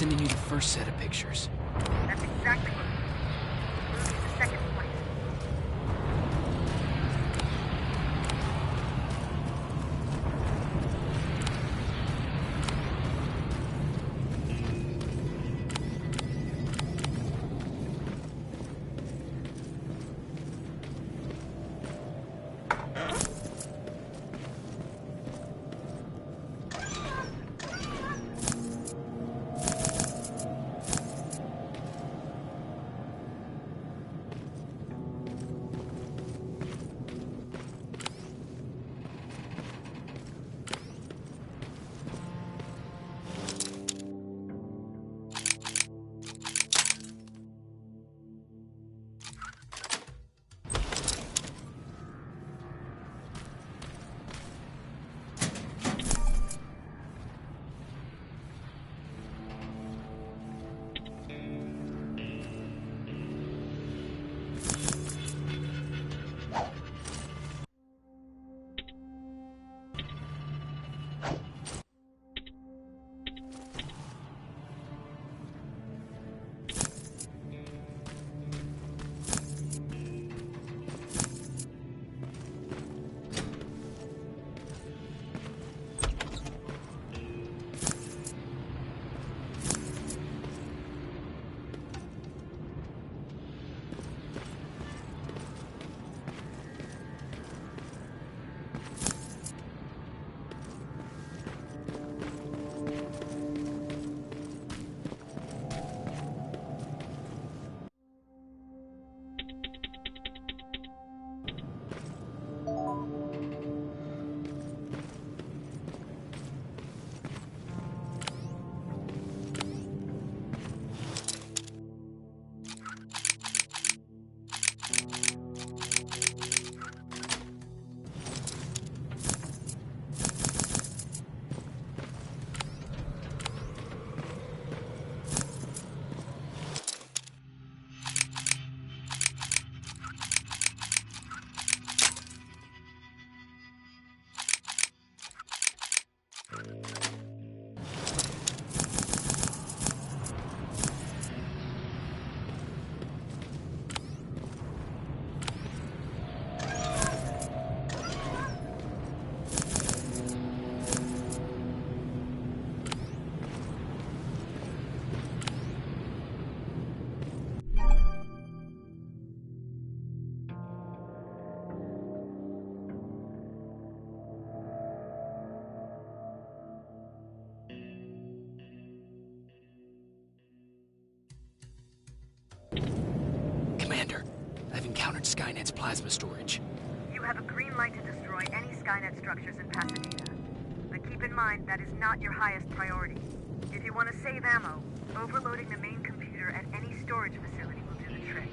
sending you the first set of pictures. That's exactly what we need. We'll use the second place. Skynet's plasma storage. You have a green light to destroy any Skynet structures in Pasadena. But keep in mind, that is not your highest priority. If you want to save ammo, overloading the main computer at any storage facility will do the trick.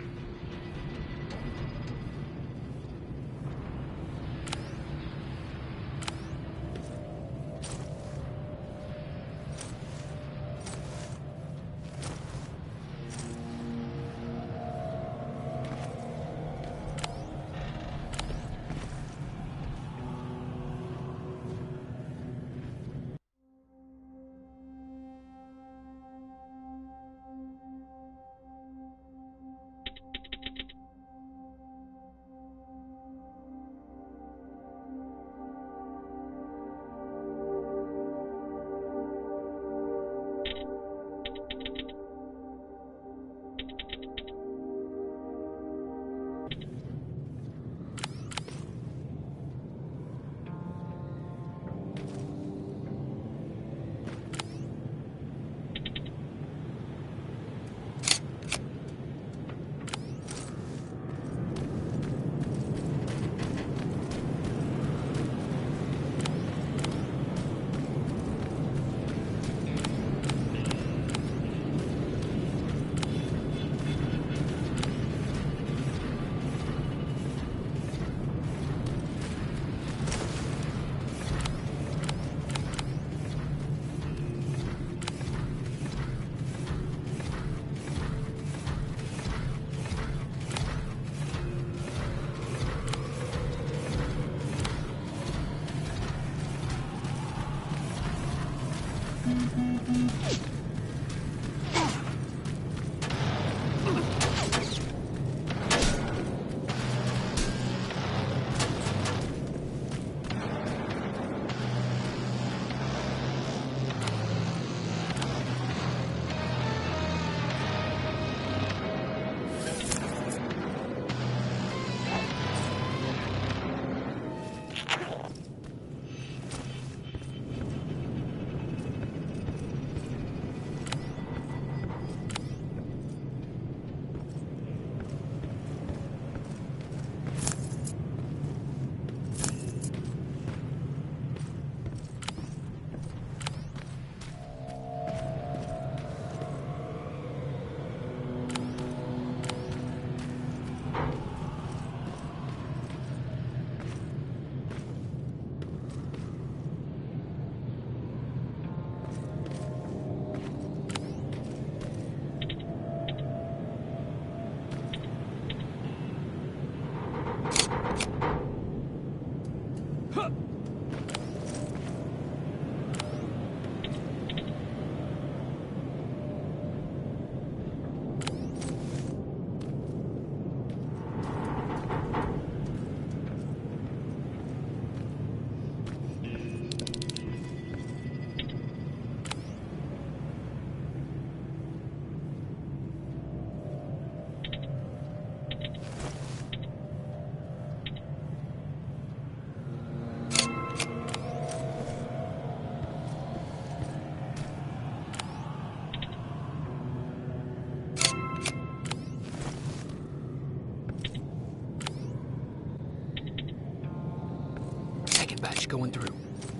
Batch going through.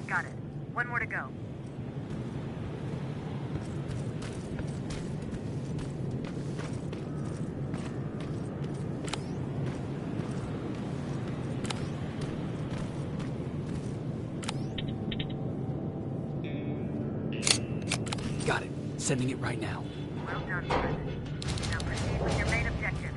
Got it. One more to go. Got it. Sending it right now. Well done, friend. Now proceed with your main objective.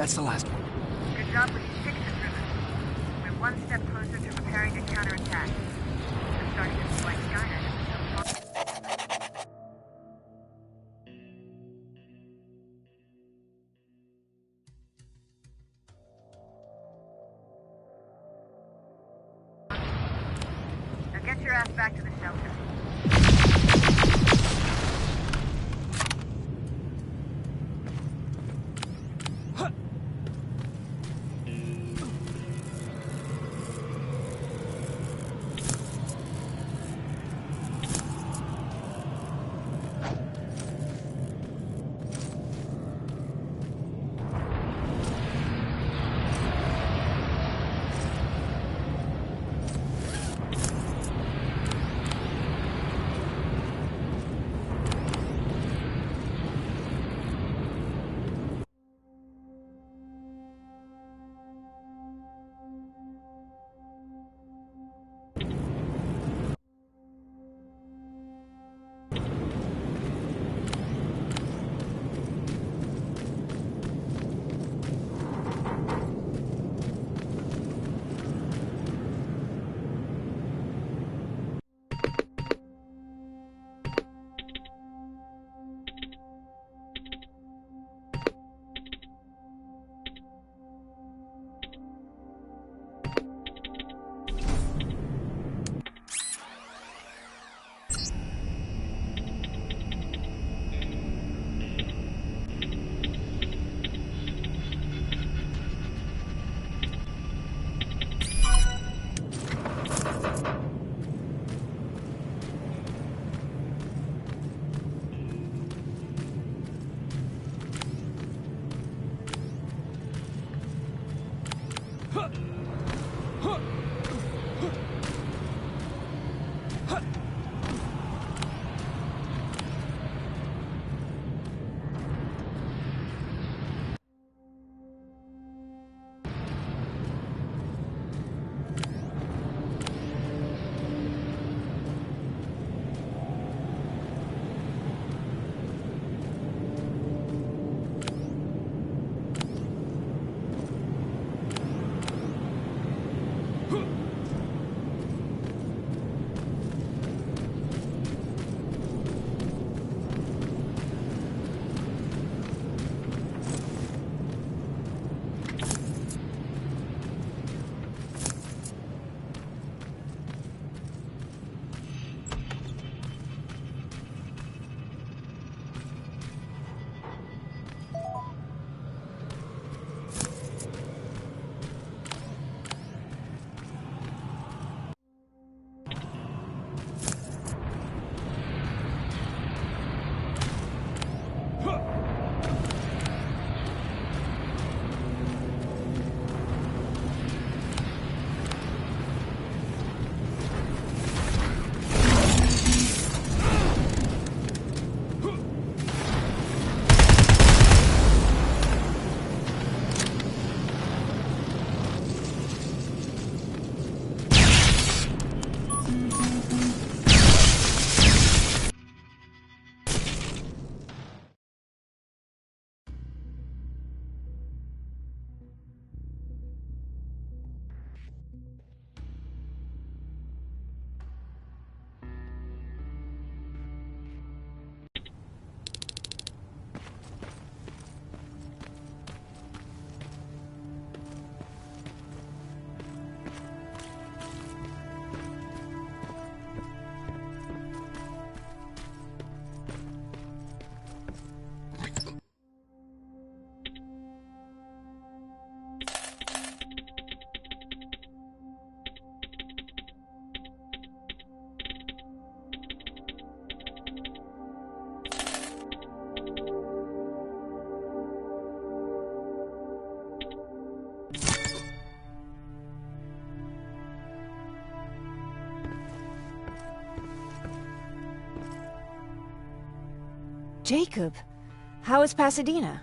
That's the last one. Good job with these pictures, River. We're one step closer to preparing a counterattack. I'm starting to feel like Skynet is Now get your ass back to the shelter. Jacob, how is Pasadena?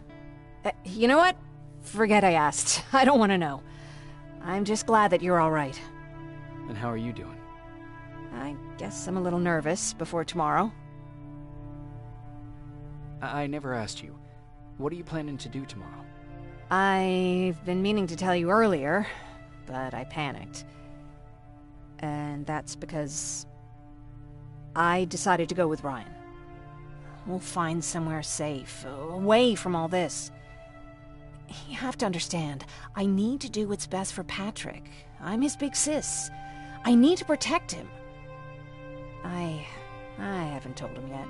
You know what? Forget I asked. I don't want to know. I'm just glad that you're all right. And how are you doing? I guess I'm a little nervous before tomorrow. I never asked you. What are you planning to do tomorrow? I've been meaning to tell you earlier, but I panicked. And that's because I decided to go with Ryan. We'll find somewhere safe, away from all this. You have to understand, I need to do what's best for Patrick. I'm his big sis. I need to protect him. I haven't told him yet.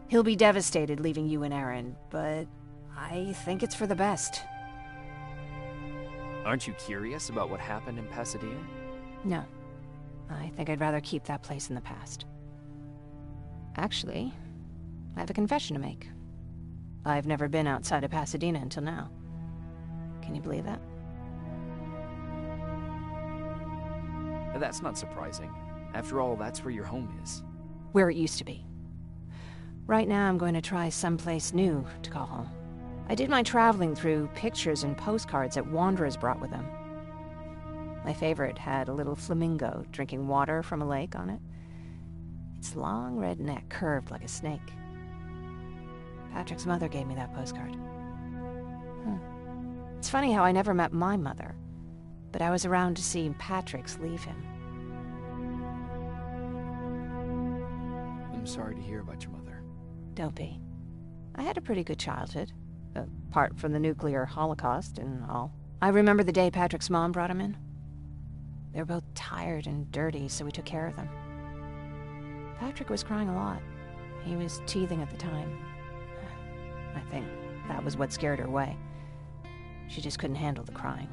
He'll be devastated leaving you and Aaron, but I think it's for the best. Aren't you curious about what happened in Pasadena? No. I think I'd rather keep that place in the past. Actually, I have a confession to make. I've never been outside of Pasadena until now. Can you believe that? That's not surprising. After all, that's where your home is. Where it used to be. Right now, I'm going to try someplace new to call home. I did my traveling through pictures and postcards that wanderers brought with them. My favorite had a little flamingo drinking water from a lake on it. Its long red neck curved like a snake. Patrick's mother gave me that postcard. It's funny how I never met my mother, but I was around to see Patrick's leave him. I'm sorry to hear about your mother. Don't be. I had a pretty good childhood, apart from the nuclear holocaust and all. I remember the day Patrick's mom brought him in. They were both tired and dirty, so we took care of them. Patrick was crying a lot. He was teething at the time. I think that was what scared her away. She just couldn't handle the crying.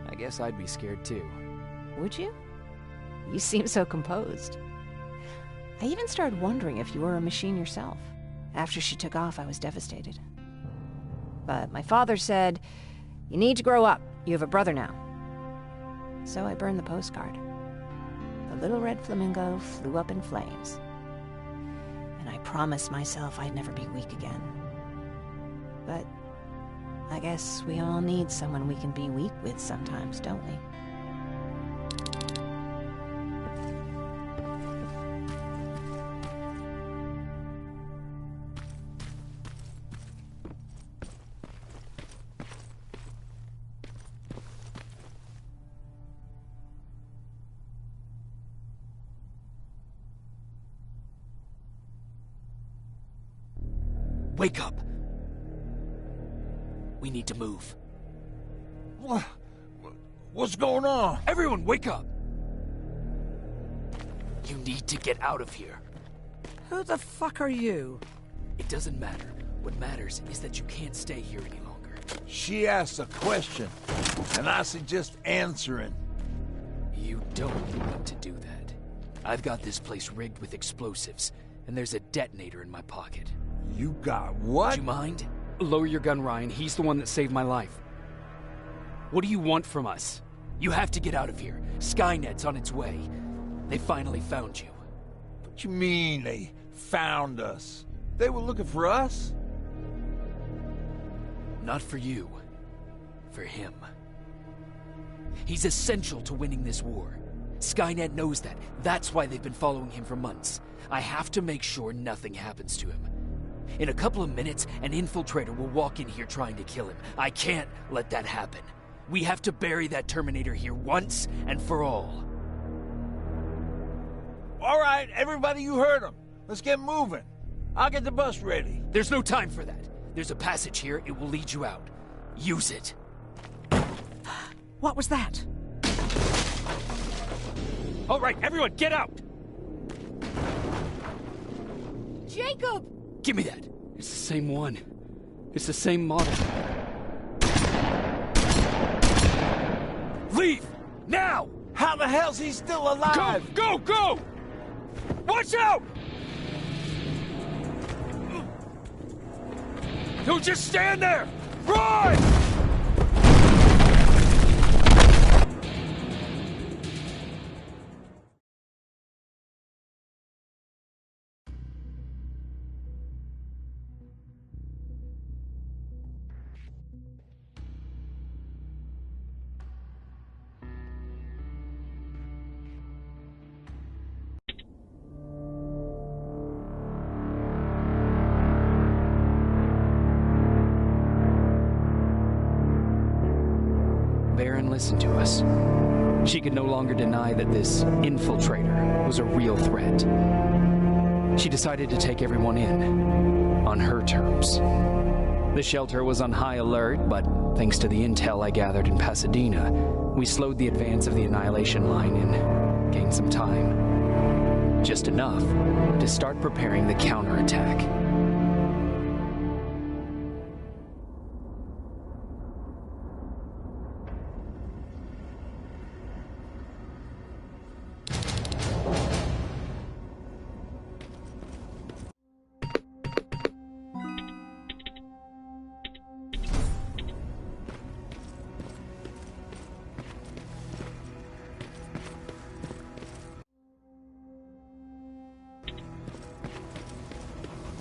I guess I'd be scared too. Would you? You seem so composed. I even started wondering if you were a machine yourself. After she took off, I was devastated. But my father said, "You need to grow up. You have a brother now." So I burned the postcard. The little red flamingo flew up in flames. And I promised myself I'd never be weak again. But I guess we all need someone we can be weak with sometimes, don't we? Wake up! We need to move. What's going on? Everyone, wake up! You need to get out of here. Who the fuck are you? It doesn't matter. What matters is that you can't stay here any longer. She asked a question, and I suggest answering. You don't want to do that. I've got this place rigged with explosives, and there's a detonator in my pocket. You got what? Do you mind? Lower your gun, Ryan. He's the one that saved my life. What do you want from us? You have to get out of here. Skynet's on its way. They finally found you. What you mean they found us? They were looking for us? Not for you. For him. He's essential to winning this war. Skynet knows that. That's why they've been following him for months. I have to make sure nothing happens to him. In a couple of minutes, an infiltrator will walk in here trying to kill him. I can't let that happen. We have to bury that Terminator here once and for all. All right, everybody, you heard him. Let's get moving. I'll get the bus ready. There's no time for that. There's a passage here. It will lead you out. Use it. What was that? All right, everyone, get out! Jacob! Give me that. It's the same one. It's the same model. Leave! Now! How the hell's he still alive? Go! Go! Watch out! Don't just stand there! Run! Baron listened to us. She could no longer deny that this infiltrator was a real threat. She decided to take everyone in, on her terms. The shelter was on high alert, but thanks to the intel I gathered in Pasadena, we slowed the advance of the Annihilation line and gained some time. Just enough to start preparing the counterattack.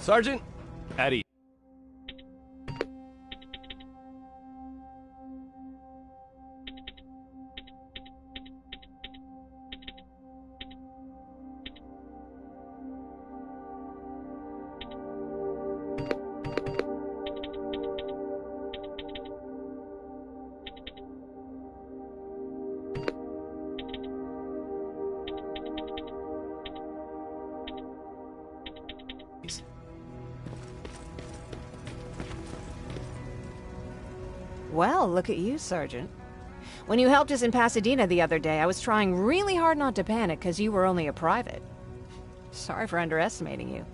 Sergeant, at ease. Well, look at you, Sergeant. When you helped us in Pasadena the other day, I was trying really hard not to panic because you were only a private. Sorry for underestimating you.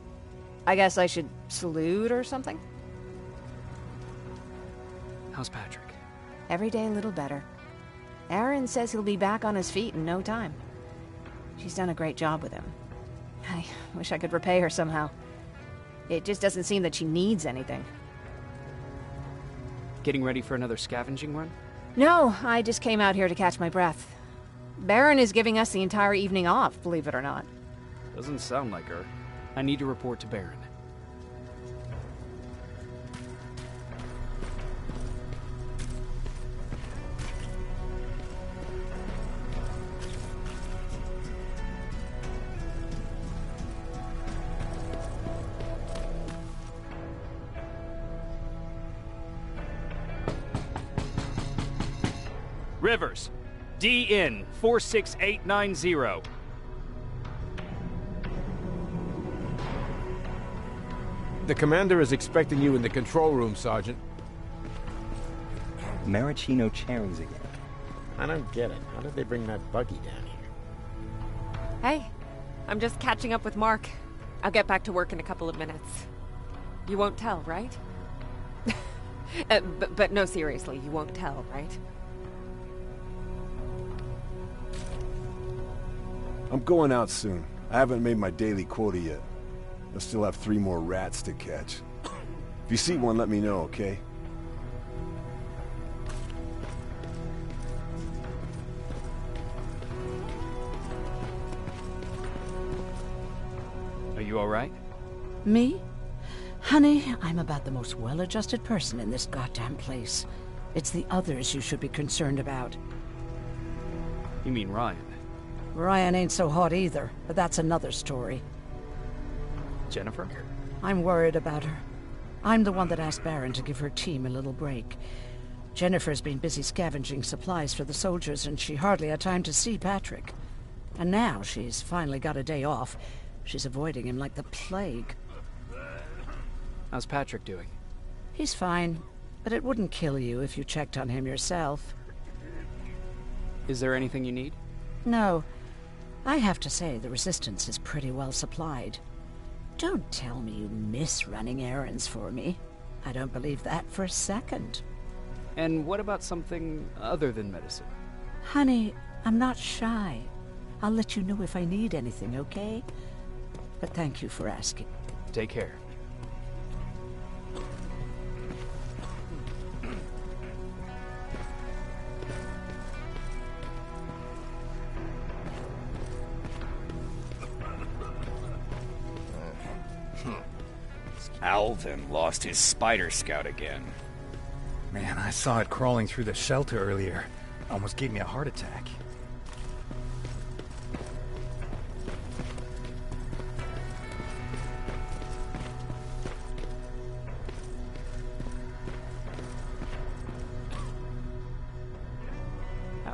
I guess I should salute or something? How's Patrick? Every day a little better. Aaron says he'll be back on his feet in no time. She's done a great job with him. I wish I could repay her somehow. It just doesn't seem that she needs anything. Getting ready for another scavenging run? No, I just came out here to catch my breath. Baron is giving us the entire evening off, believe it or not. Doesn't sound like her. I need to report to Baron. Rivers, DN 46890. The commander is expecting you in the control room, Sergeant. Maraschino cherries again. I don't get it. How did they bring that buggy down here? Hey, I'm just catching up with Mark. I'll get back to work in a couple of minutes. You won't tell, right? But no, seriously, you won't tell, right? I'm going out soon. I haven't made my daily quota yet. I still have 3 more rats to catch. If you see one, let me know, okay? Are you alright? Me? Honey, I'm about the most well-adjusted person in this goddamn place. It's the others you should be concerned about. You mean Ryan? Ryan ain't so hot either, but that's another story. Jennifer? I'm worried about her. I'm the one that asked Baron to give her team a little break. Jennifer's been busy scavenging supplies for the soldiers, and she hardly had time to see Patrick. And now she's finally got a day off. She's avoiding him like the plague. How's Patrick doing? He's fine, but it wouldn't kill you if you checked on him yourself. Is there anything you need? No. I have to say the Resistance is pretty well supplied. Don't tell me you miss running errands for me. I don't believe that for a second. And what about something other than medicine? Honey, I'm not shy. I'll let you know if I need anything, okay? But thank you for asking. Take care. Alvin lost his spider scout again. Man, I saw it crawling through the shelter earlier. Almost gave me a heart attack.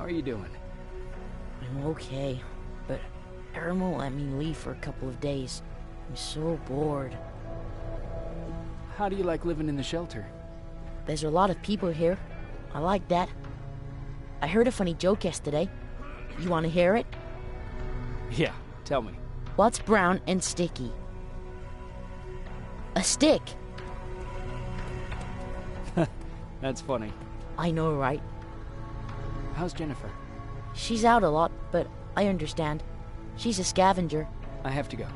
How are you doing? I'm okay, but Aaron won't let me leave for a couple of days. I'm so bored. How do you like living in the shelter? There's a lot of people here. I like that. I heard a funny joke yesterday. You want to hear it? Yeah, tell me. What's brown and sticky? A stick. That's funny. I know, right? How's Jennifer? She's out a lot, but I understand. She's a scavenger. I have to go.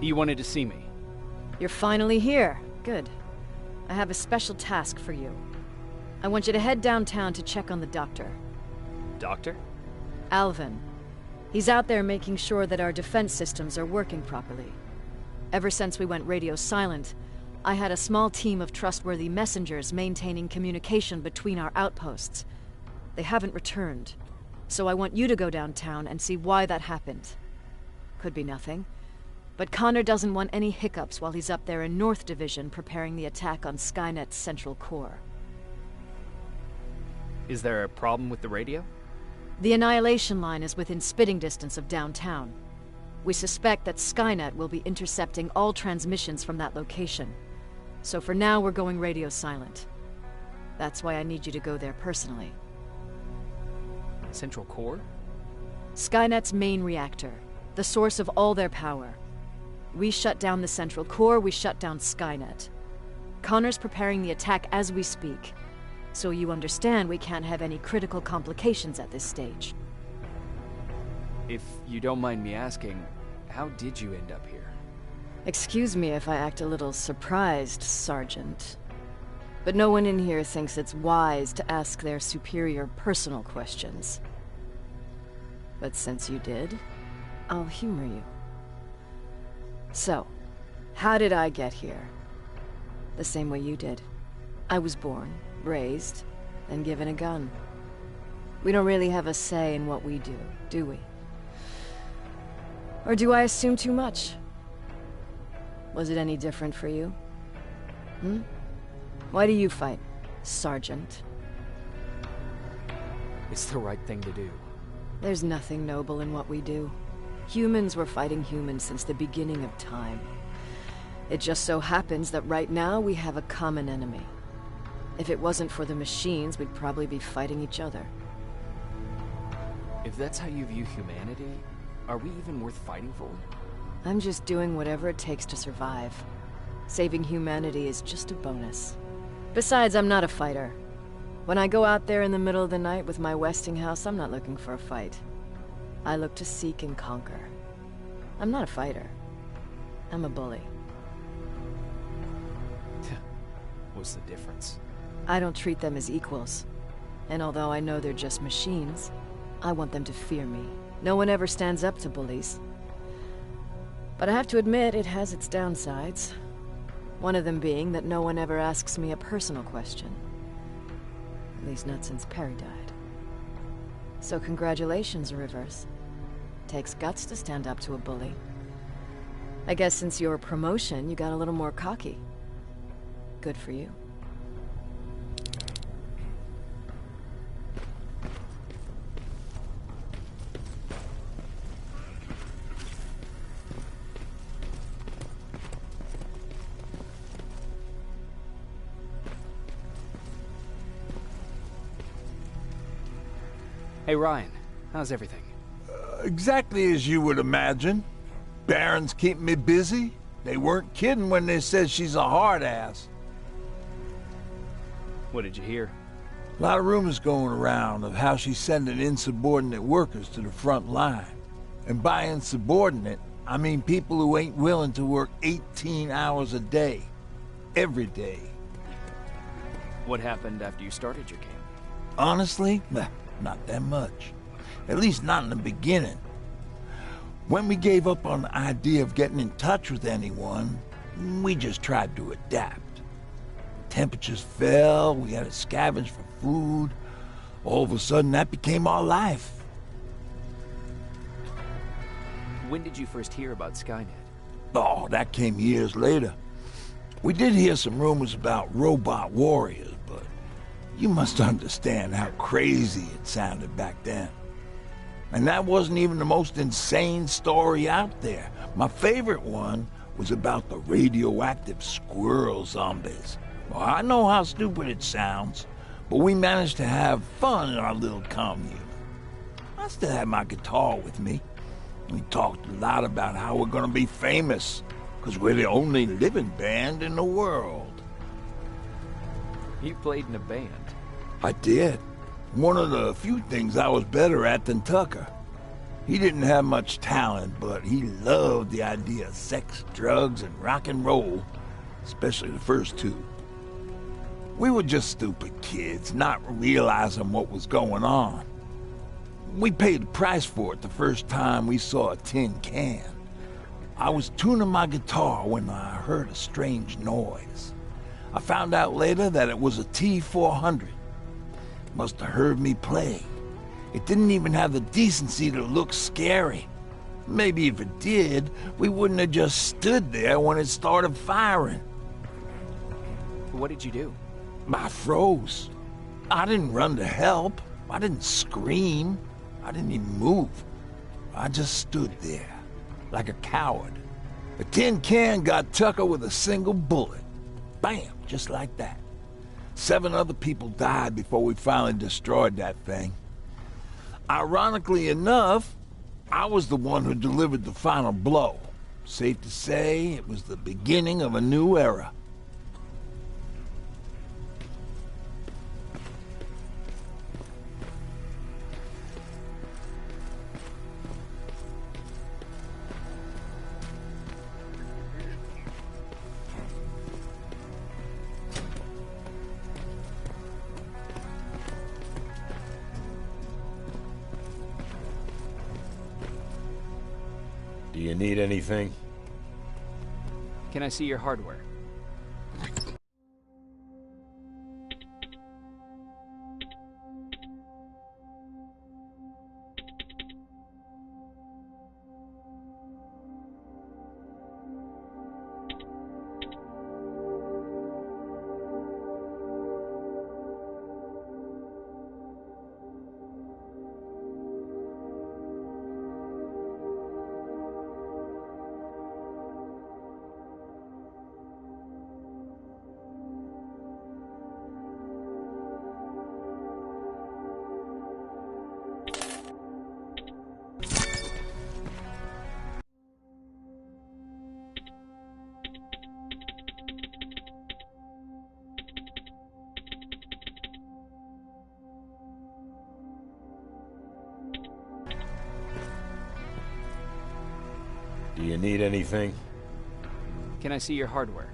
You wanted to see me? You're finally here. Good. I have a special task for you. I want you to head downtown to check on the doctor. Doctor? Alvin. He's out there making sure that our defense systems are working properly. Ever since we went radio silent, I had a small team of trustworthy messengers maintaining communication between our outposts. They haven't returned, so I want you to go downtown and see why that happened. Could be nothing. But Connor doesn't want any hiccups while he's up there in North Division preparing the attack on Skynet's central core. Is there a problem with the radio? The Annihilation Line is within spitting distance of downtown. We suspect that Skynet will be intercepting all transmissions from that location. So for now, we're going radio silent. That's why I need you to go there personally. Central core? Skynet's main reactor, the source of all their power. We shut down the central core, we shut down Skynet. Connor's preparing the attack as we speak. So you understand we can't have any critical complications at this stage. If you don't mind me asking, how did you end up here? Excuse me if I act a little surprised, Sergeant. But no one in here thinks it's wise to ask their superior personal questions. But since you did, I'll humor you. So, how did I get here? The same way you did. I was born, raised, and given a gun. We don't really have a say in what we do we? Or do I assume too much? Was it any different for you? Why do you fight, Sergeant? It's the right thing to do. There's nothing noble in what we do. Humans were fighting humans since the beginning of time. It just so happens that right now we have a common enemy. If it wasn't for the machines, we'd probably be fighting each other. If that's how you view humanity, are we even worth fighting for? I'm just doing whatever it takes to survive. Saving humanity is just a bonus. Besides, I'm not a fighter. When I go out there in the middle of the night with my Westinghouse, I'm not looking for a fight. I look to seek and conquer. I'm not a fighter. I'm a bully. What's the difference? I don't treat them as equals. And although I know they're just machines, I want them to fear me. No one ever stands up to bullies. But I have to admit, it has its downsides. One of them being that no one ever asks me a personal question. At least not since Perry died. So congratulations, Rivers. Takes guts to stand up to a bully. I guess since your promotion, you got a little more cocky. Good for you. Hey Ryan, how's everything? Exactly as you would imagine. Baron's keeping me busy. They weren't kidding when they said she's a hard ass. What did you hear? A lot of rumors going around of how she's sending insubordinate workers to the front line. And by insubordinate, I mean people who ain't willing to work 18 hours a day. Every day. What happened after you started your camp? Honestly, not that much. At least not in the beginning. When we gave up on the idea of getting in touch with anyone, we just tried to adapt. Temperatures fell, we had to scavenge for food. All of a sudden, that became our life. When did you first hear about Skynet? Oh, that came years later. We did hear some rumors about robot warriors, but you must understand how crazy it sounded back then. And that wasn't even the most insane story out there. My favorite one was about the radioactive squirrel zombies. Well, I know how stupid it sounds, but we managed to have fun in our little commune. I still had my guitar with me. We talked a lot about how we're gonna be famous, because we're the only living band in the world. You played in a band? I did. One of the few things I was better at than Tucker. He didn't have much talent, but he loved the idea of sex, drugs, and rock and roll, especially the first two. We were just stupid kids, not realizing what was going on. We paid the price for it the first time we saw a tin can. I was tuning my guitar when I heard a strange noise. I found out later that it was a T-400. Must have heard me play. It didn't even have the decency to look scary. Maybe if it did, we wouldn't have just stood there when it started firing. What did you do? I froze. I didn't run to help. I didn't scream. I didn't even move. I just stood there, like a coward. The tin can got Tucker with a single bullet. Bam, just like that. 7 other people died before we finally destroyed that thing. Ironically enough, I was the one who delivered the final blow. Safe to say, it was the beginning of a new era. Do you need anything? Can I see your hardware? Do you need anything? Can I see your hardware?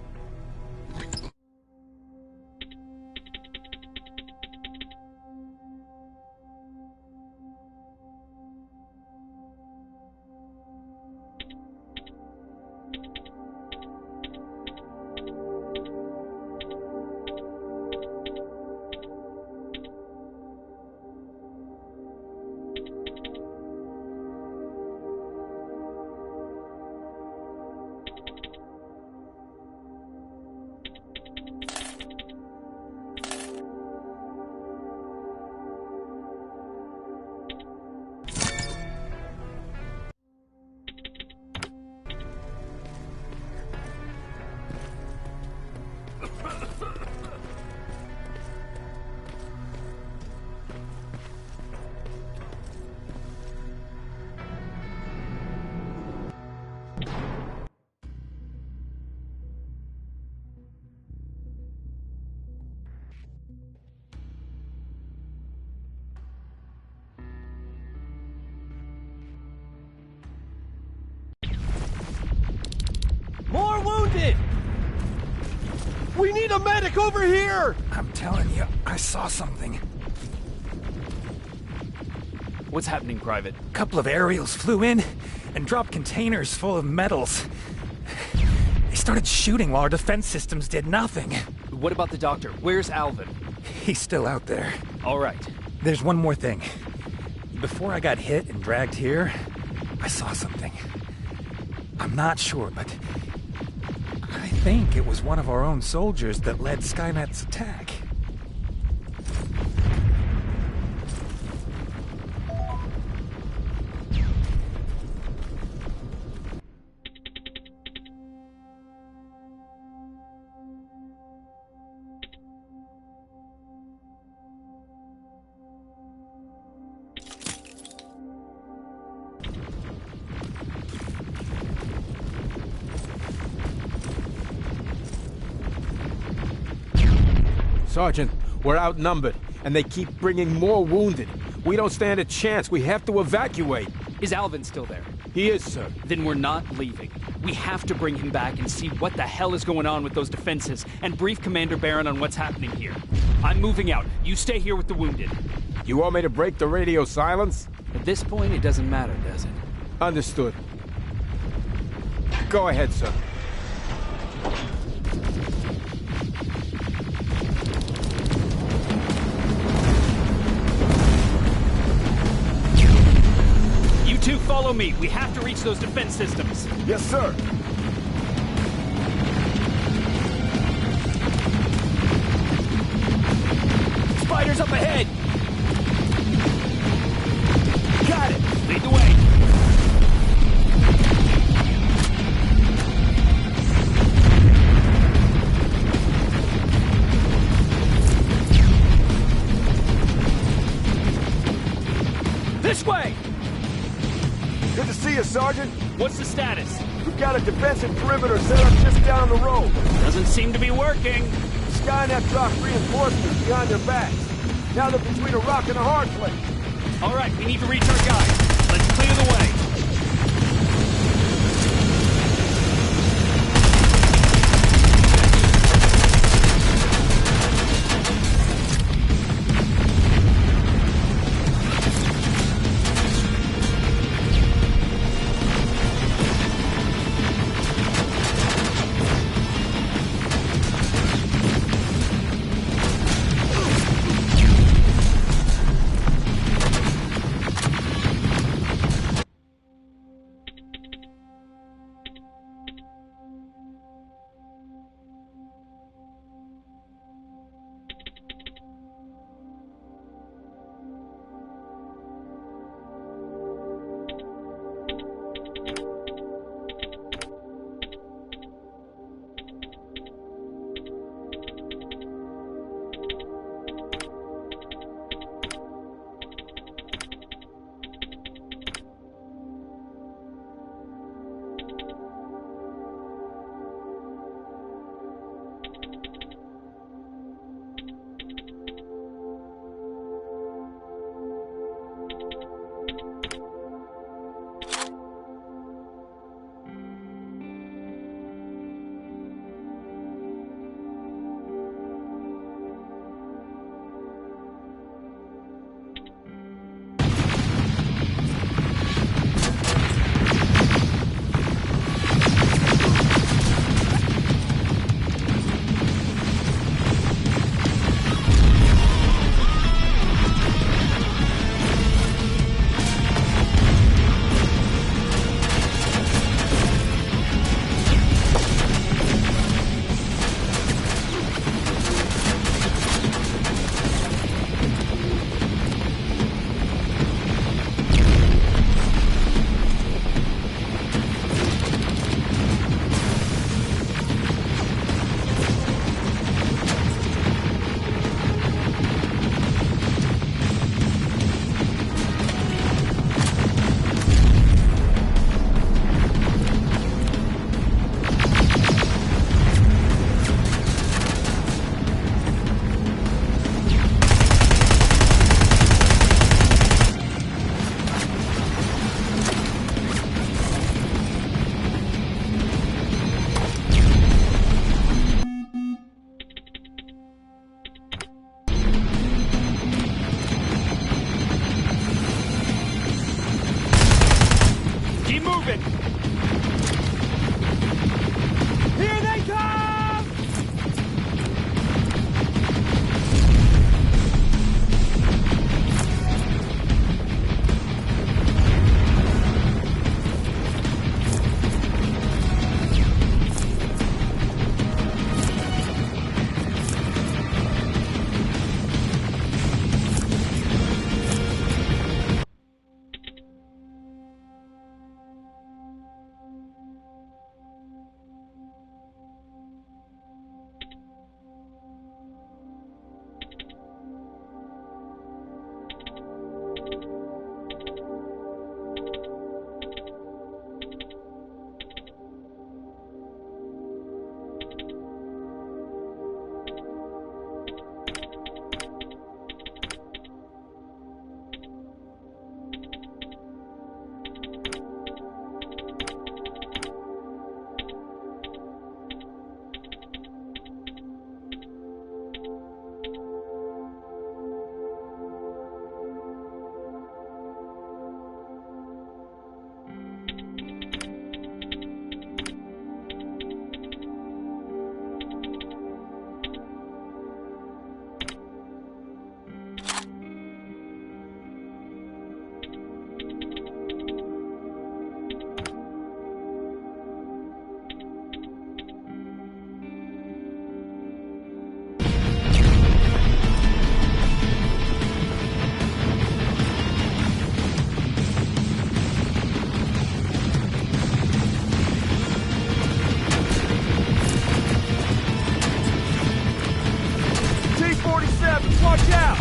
a medic over here! I'm telling you, I saw something. What's happening, Private? A couple of aerials flew in and dropped containers full of metals. They started shooting while our defense systems did nothing. What about the doctor? Where's Alvin? He's still out there. All right. There's one more thing. Before I got hit and dragged here, I saw something. I'm not sure, but I think it was one of our own soldiers that led Skynet's attack. Sergeant, we're outnumbered, and they keep bringing more wounded. We don't stand a chance. We have to evacuate. Is Alvin still there? He is, sir. Then we're not leaving. We have to bring him back and see what the hell is going on with those defenses, and brief Commander Barron on what's happening here. I'm moving out. You stay here with the wounded. You want me to break the radio silence? At this point, it doesn't matter, does it? Understood. Go ahead, sir. You two follow me. We have to reach those defense systems. Yes, sir. Spiders up ahead! Got it! Lead the way! This way! Good to see you, Sergeant. What's the status? We've got a defensive perimeter set up just down the road. Doesn't seem to be working. Skynet dropped reinforcements behind their backs. Now they're between a rock and a hard place. All right, we need to reach our guys. Let's clear the way. 47s, watch out!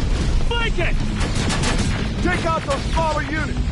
Flank it! Take out those smaller units!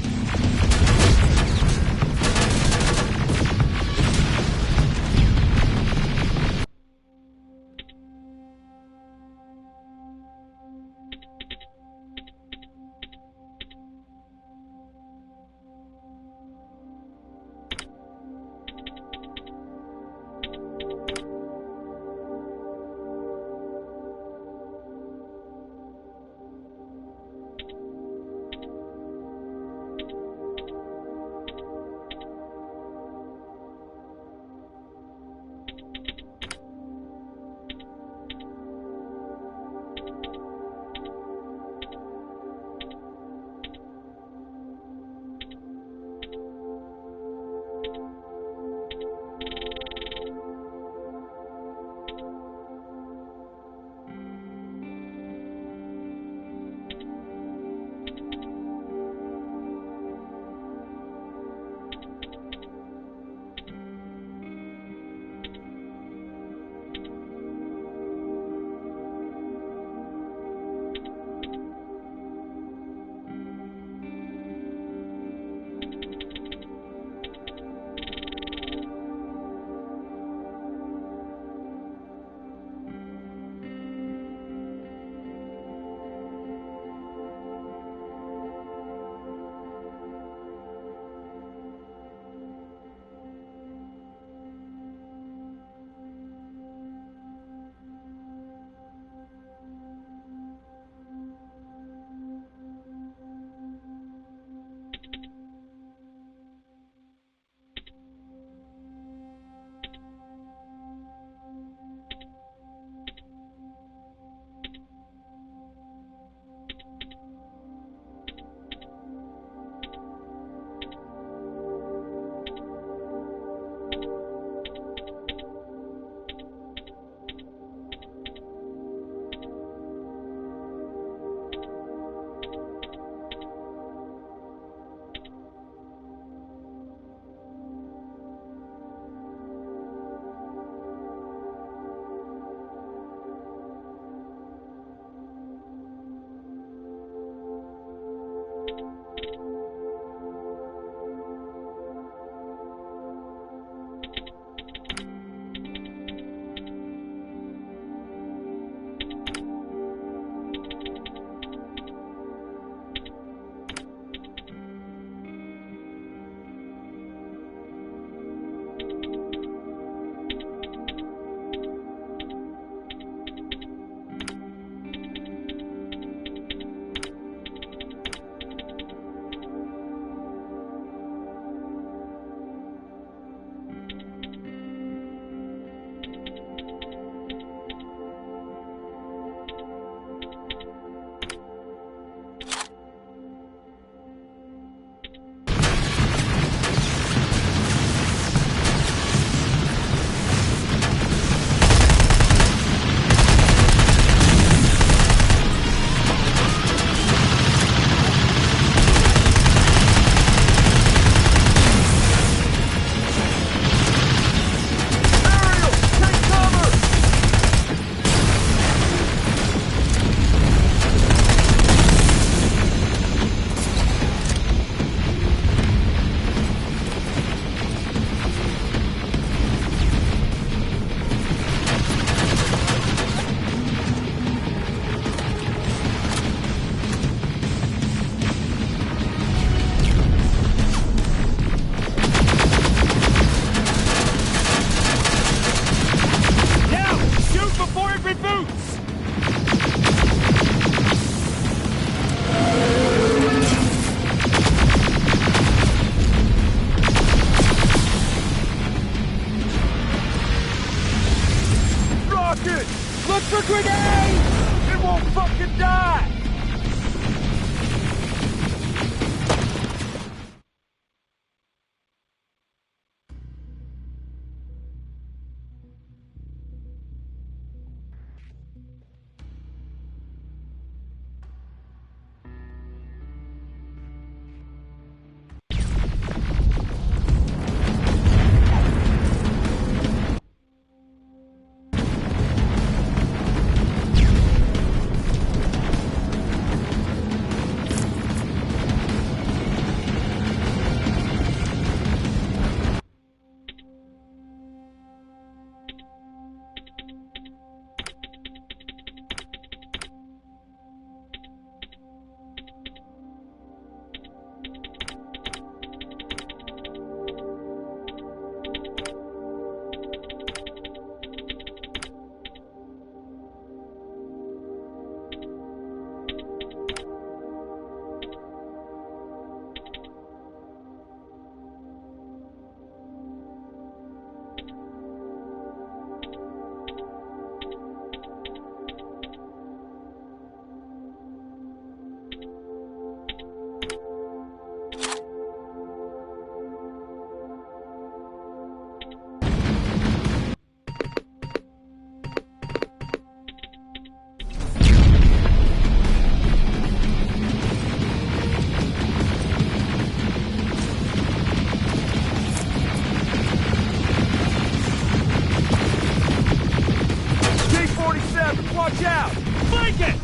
out! Flank it!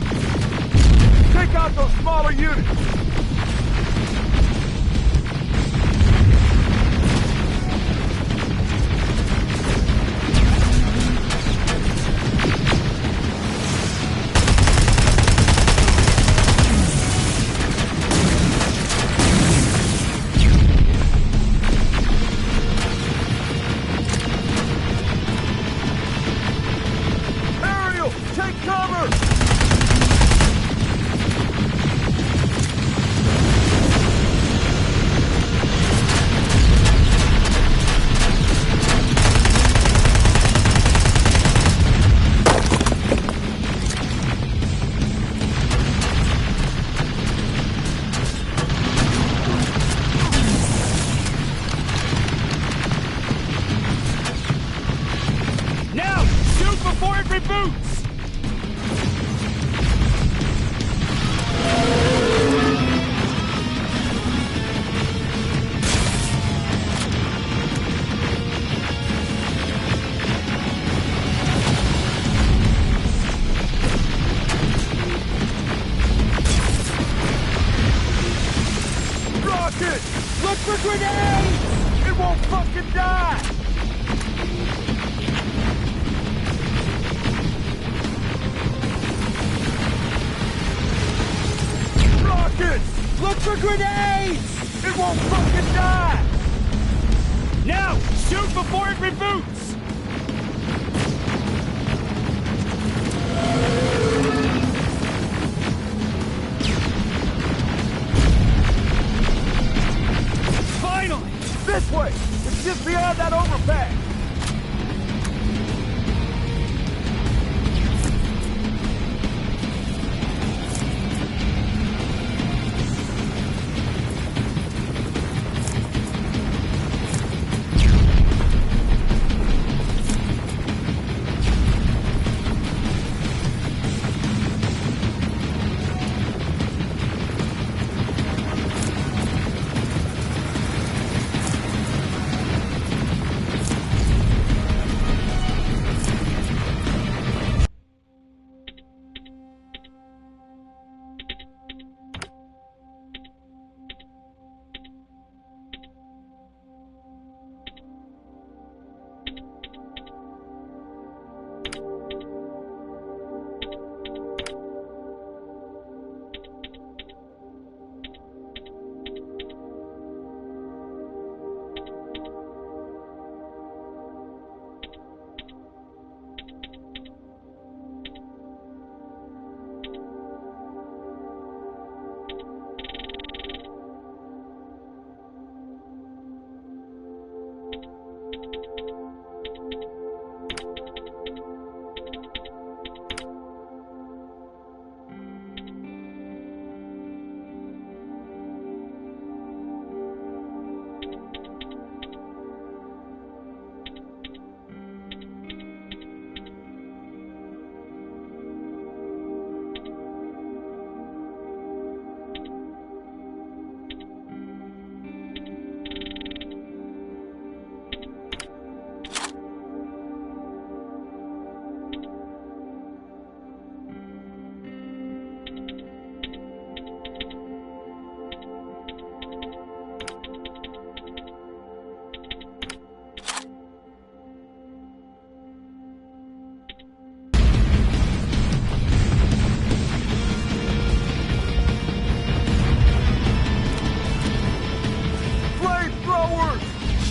Take out those smaller units! Look for grenades! It won't fucking die! Rockets! Look for grenades! It won't fucking die! Now! Shoot before it reboots! Finally! This way! It's just beyond that overpass!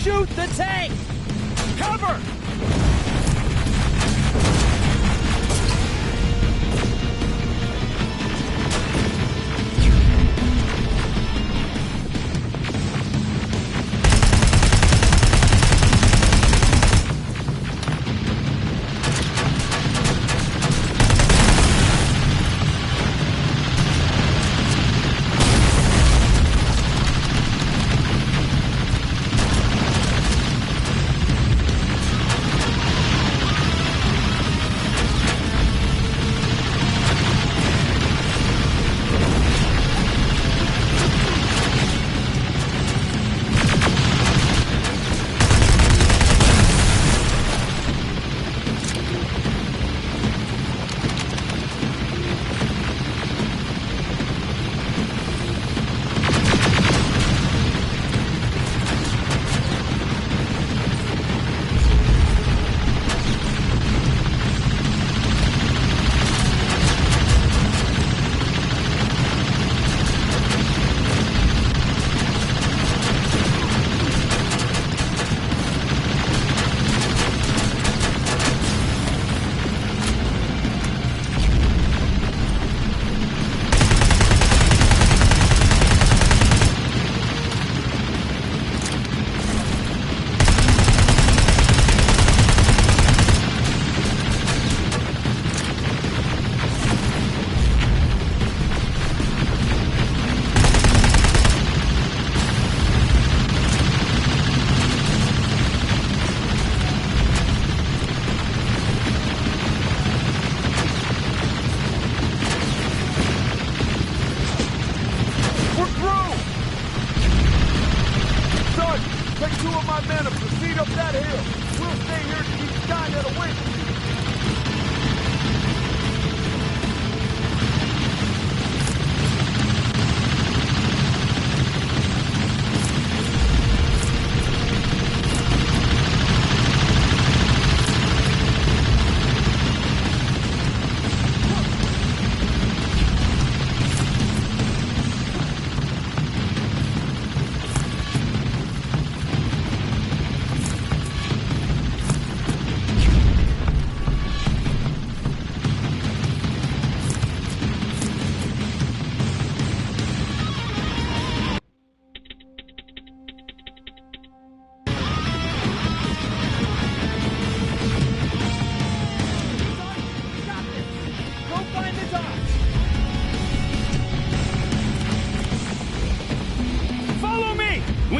Shoot the tank! Cover!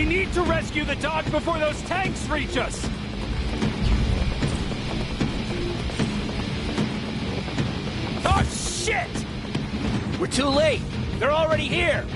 We need to rescue the dog before those tanks reach us! Oh, shit! We're too late! They're already here!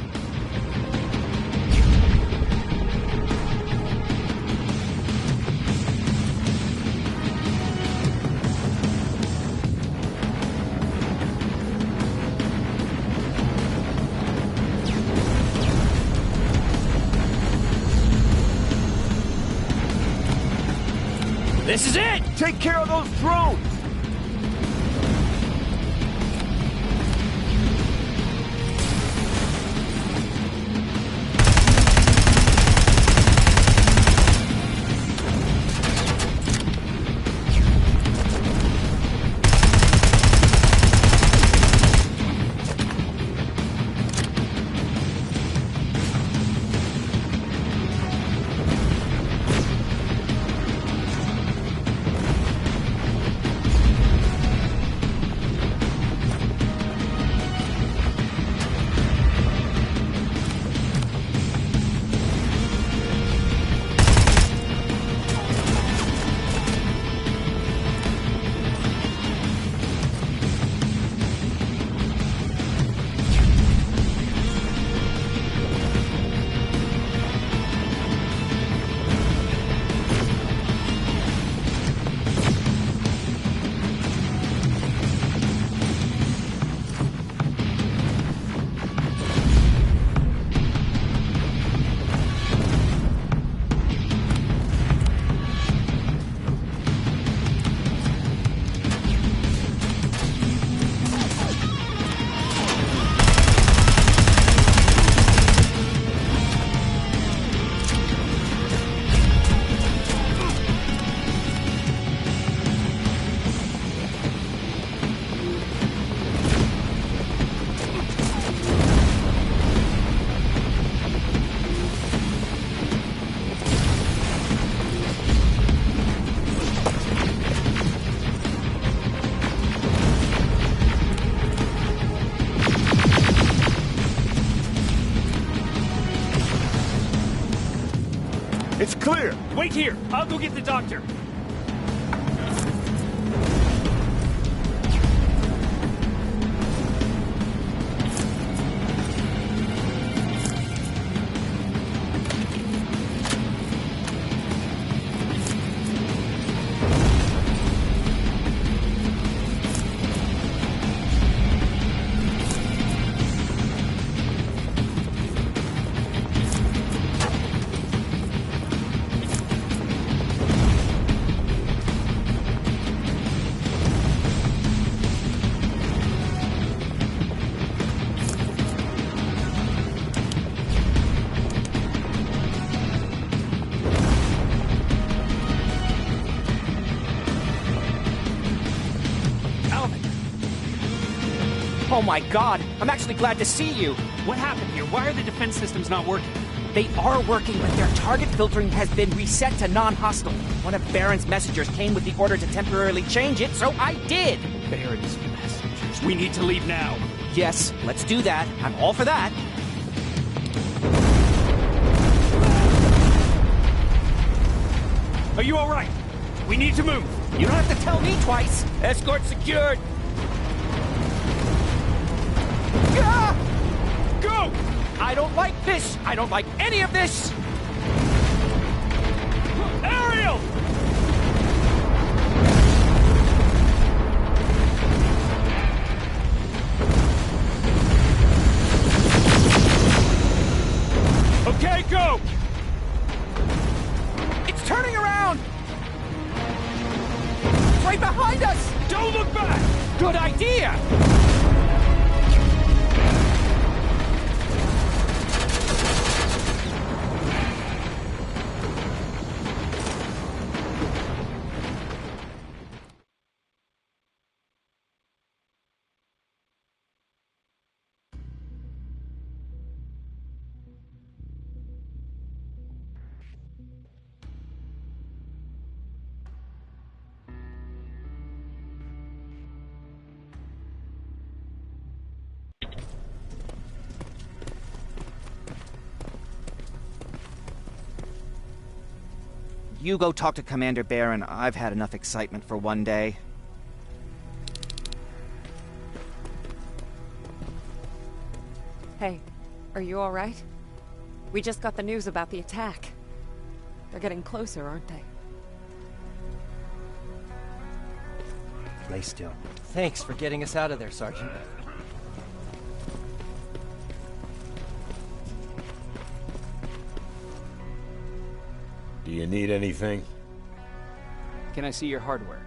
This is it! Take care of those drones! It's clear! Wait here! I'll go get the doctor! Oh my god, I'm actually glad to see you. What happened here? Why are the defense systems not working? They are working, but their target filtering has been reset to non-hostile. One of Baron's messengers came with the order to temporarily change it, so I did. Baron's messengers. We need to leave now. Yes, let's do that. I'm all for that. Are you all right? We need to move. You don't have to tell me twice. Escort secured. Go! I don't like this! I don't like any of this! Ariel! Okay, go! It's turning around! It's right behind us! Don't look back! Good idea! You go talk to Commander Baron. I've had enough excitement for one day. Hey, are you alright? We just got the news about the attack. They're getting closer, aren't they? Lay still. Thanks for getting us out of there, Sergeant. Do you need anything? Can I see your hardware?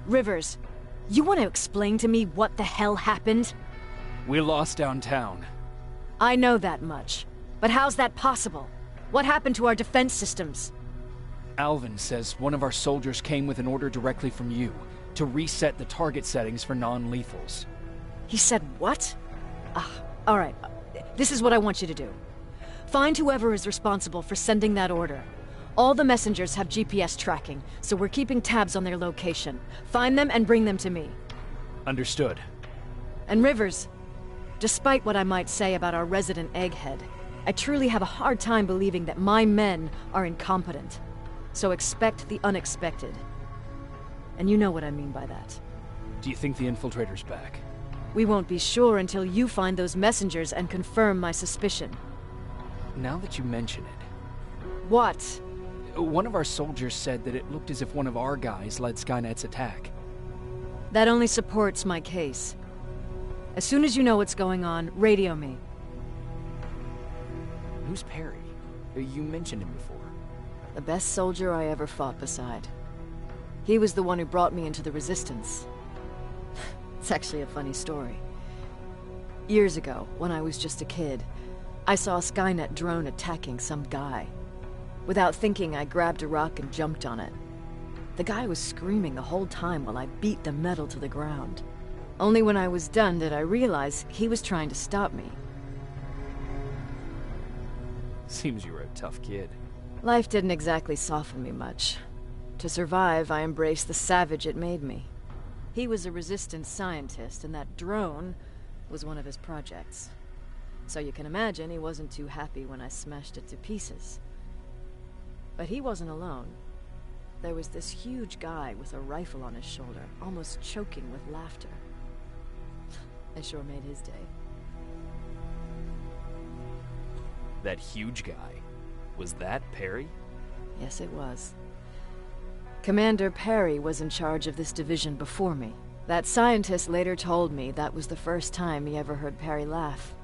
Rivers, you want to explain to me what the hell happened? We lost downtown. I know that much. But how's that possible? What happened to our defense systems? Alvin says one of our soldiers came with an order directly from you to reset the target settings for non-lethals. He said what? Alright. This is what I want you to do. Find whoever is responsible for sending that order. All the messengers have GPS tracking, so we're keeping tabs on their location. Find them and bring them to me. Understood. And Rivers, despite what I might say about our resident egghead, I truly have a hard time believing that my men are incompetent. So expect the unexpected. And you know what I mean by that. Do you think the infiltrator's back? We won't be sure until you find those messengers and confirm my suspicion. Now that you mention it... What? One of our soldiers said that it looked as if one of our guys led Skynet's attack. That only supports my case. As soon as you know what's going on, radio me. Who's Perry? You mentioned him before. The best soldier I ever fought beside. He was the one who brought me into the Resistance. It's actually a funny story. Years ago, when I was just a kid, I saw a Skynet drone attacking some guy. Without thinking, I grabbed a rock and jumped on it. The guy was screaming the whole time while I beat the metal to the ground. Only when I was done did I realize he was trying to stop me. Seems you were a tough kid. Life didn't exactly soften me much. To survive, I embraced the savage it made me. He was a Resistance scientist, and that drone was one of his projects. So you can imagine he wasn't too happy when I smashed it to pieces. But he wasn't alone. There was this huge guy with a rifle on his shoulder, almost choking with laughter. I sure made his day. That huge guy. Was that Perry? Yes, it was. Commander Perry was in charge of this division before me. That scientist later told me that was the first time he ever heard Perry laugh.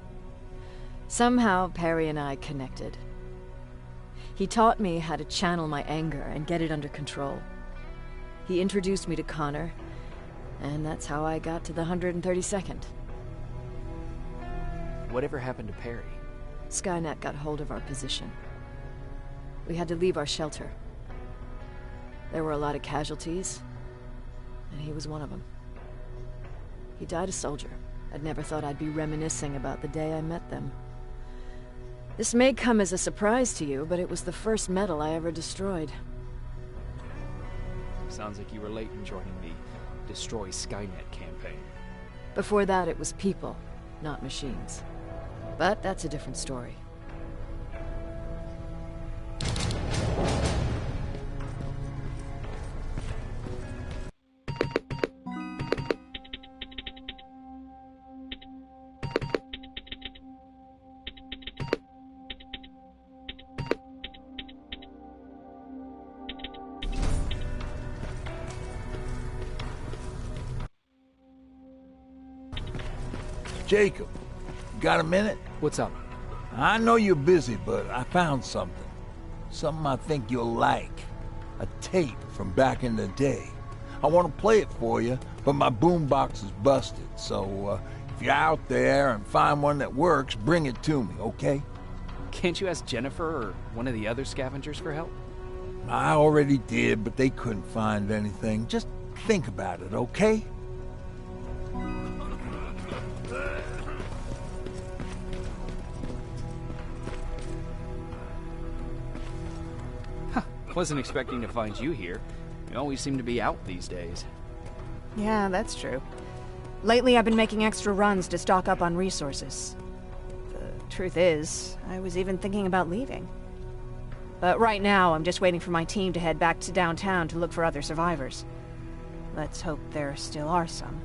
Somehow, Perry and I connected. He taught me how to channel my anger and get it under control. He introduced me to Connor, and that's how I got to the 132nd. Whatever happened to Perry? Skynet got hold of our position. We had to leave our shelter. There were a lot of casualties, and he was one of them. He died a soldier. I'd never thought I'd be reminiscing about the day I met them. This may come as a surprise to you, but it was the first metal I ever destroyed. Sounds like you were late in joining the Destroy Skynet campaign. Before that, it was people, not machines. But that's a different story. Jacob, got a minute? What's up? I know you're busy, but I found something. Something I think you'll like. A tape from back in the day. I want to play it for you, but my boombox is busted, so if you're out there and find one that works, bring it to me, okay? Can't you ask Jennifer or one of the other scavengers for help? I already did, but they couldn't find anything. Just think about it, okay? Wasn't expecting to find you here. You always seem to be out these days. Yeah, that's true. Lately I've been making extra runs to stock up on resources. The truth is, I was even thinking about leaving. But right now, I'm just waiting for my team to head back to downtown to look for other survivors. Let's hope there still are some.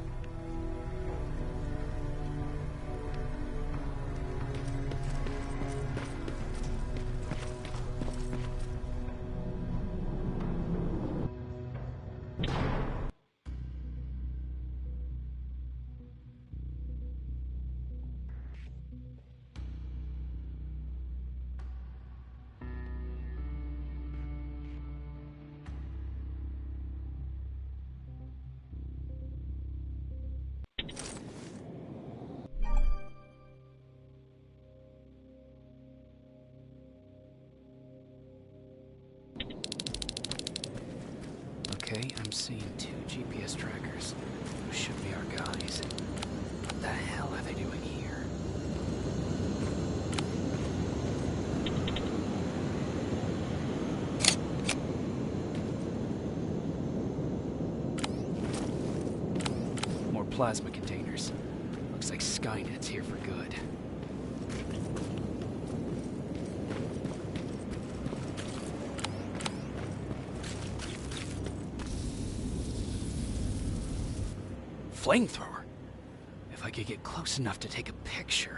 Okay, I'm seeing 2 GPS trackers. Those should be our guys. What the hell are they doing here? More plasma containers. Looks like Skynet's here for good. Flamethrower? If I could get close enough to take a picture.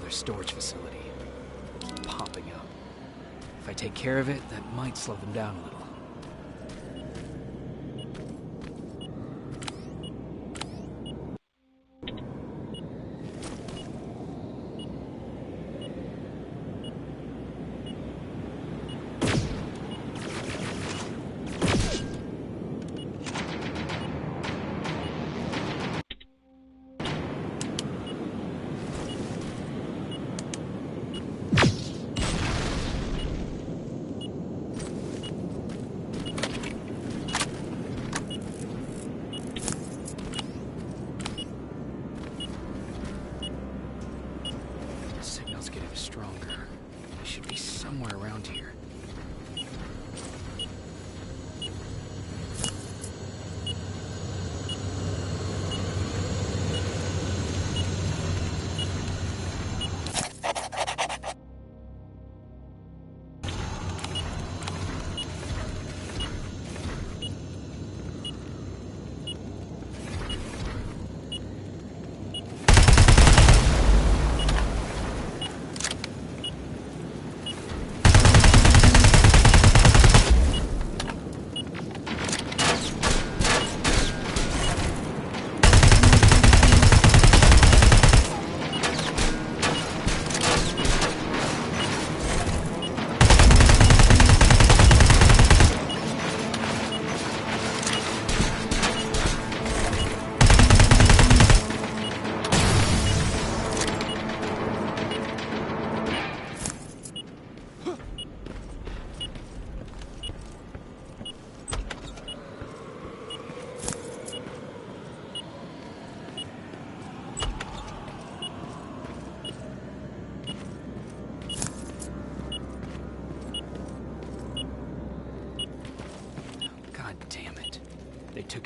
Storage facility. Keep popping up. If I take care of it, that might slow them down a little.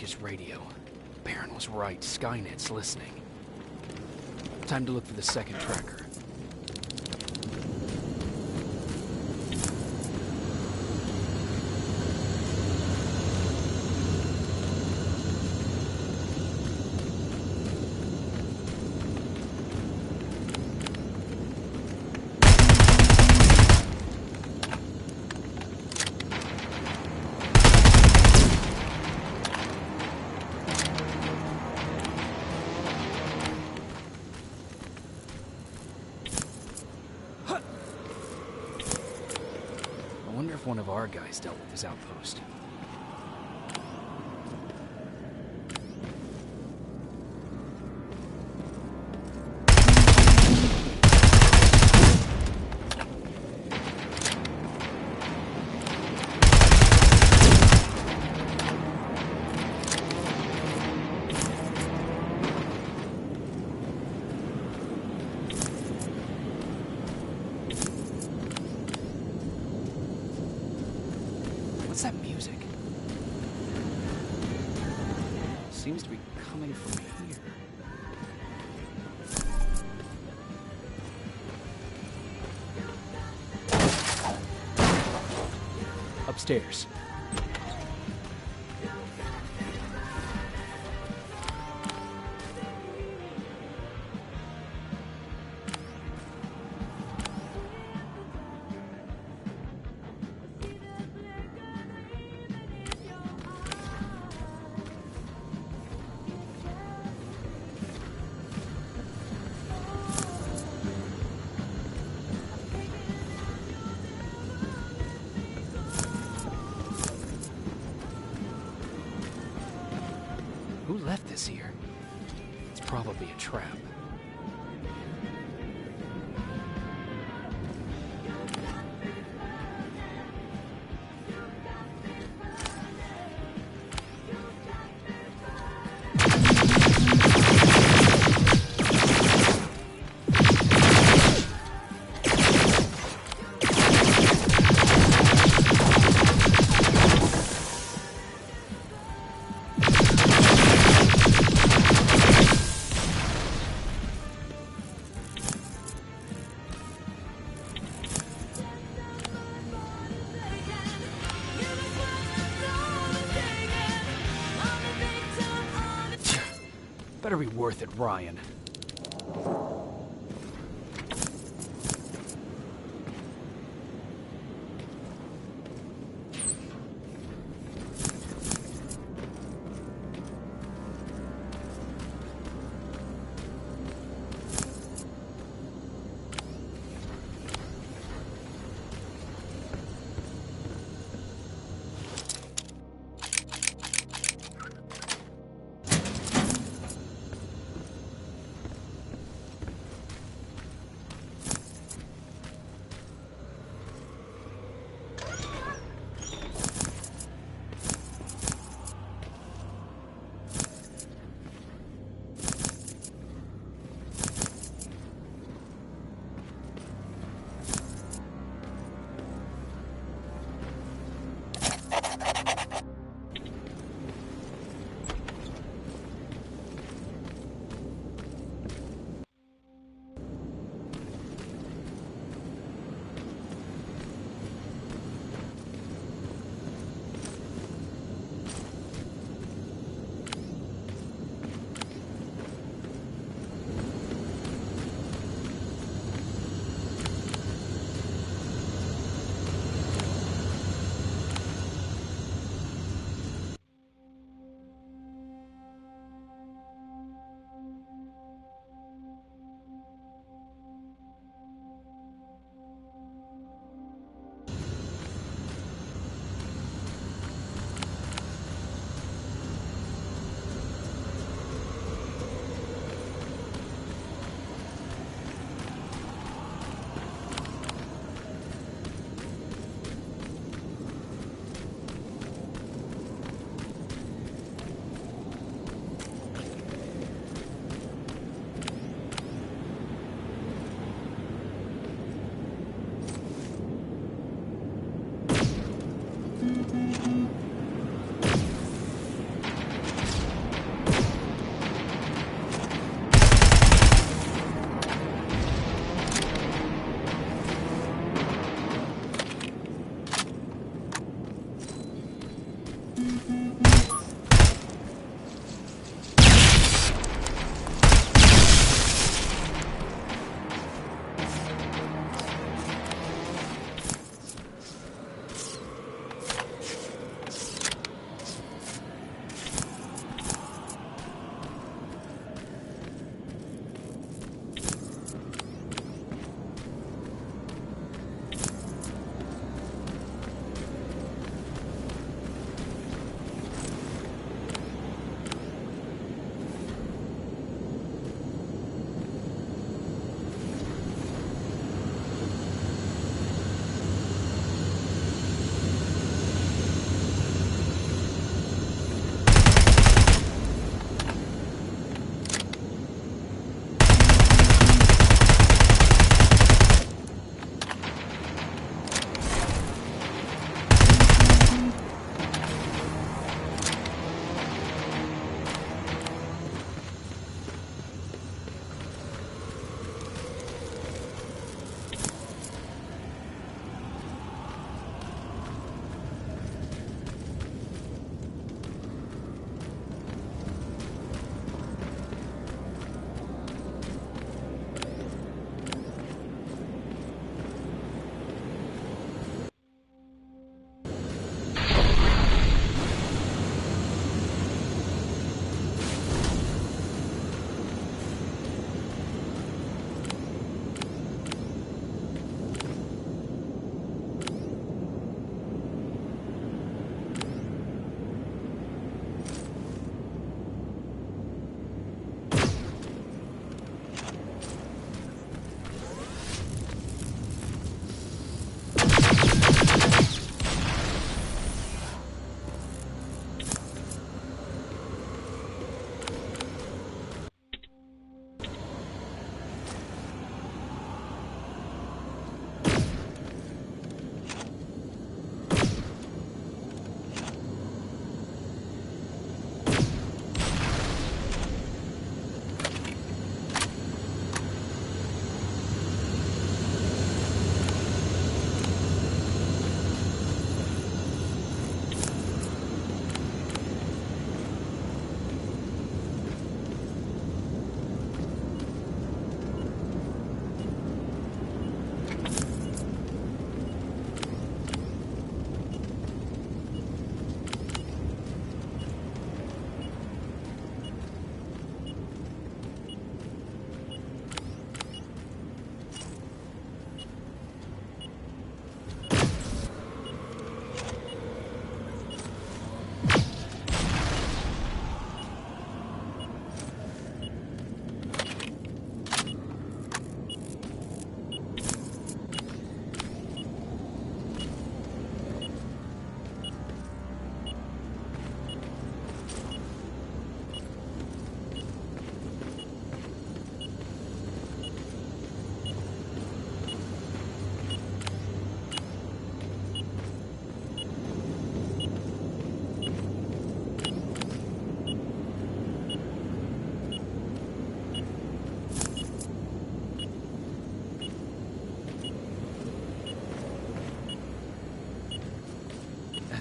his radio. Baron was right. Skynet's listening. Time to look for the second tracker. I wonder if one of our guys dealt with his outpost. What's that music? Seems to be coming from here. Upstairs. Who left this here? It's probably a trap. Better be worth it, Ryan.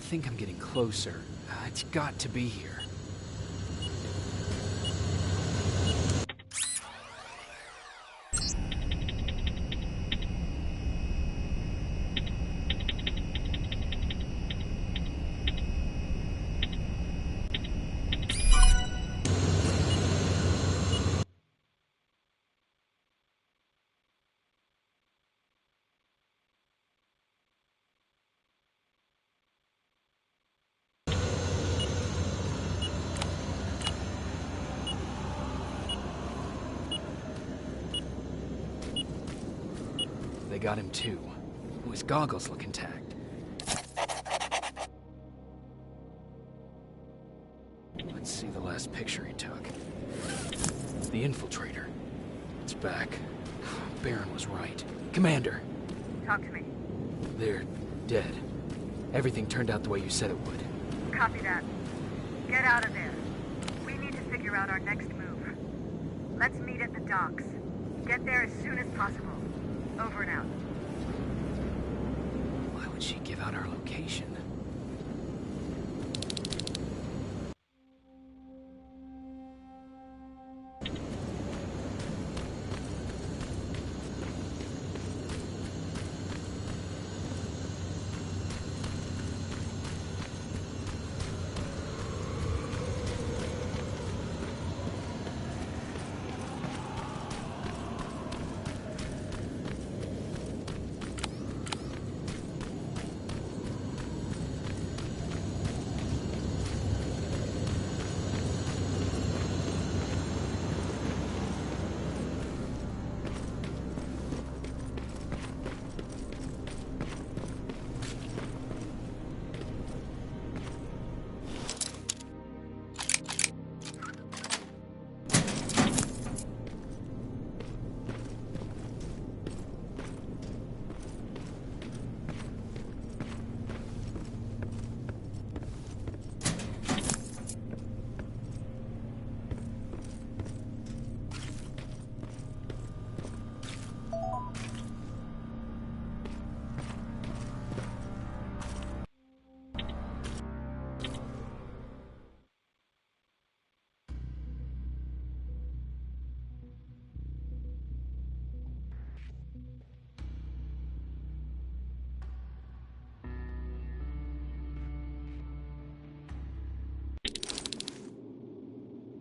think I'm getting closer. It's got to be here. They got him too. His goggles look intact. Let's see the last picture he took. The infiltrator. It's back. Baron was right. Commander! Talk to me. They're dead. Everything turned out the way you said it would. Copy that. Get out of there. We need to figure out our next move. Let's meet at the docks. Get there as soon as possible. Over and out. Why would she give out our location?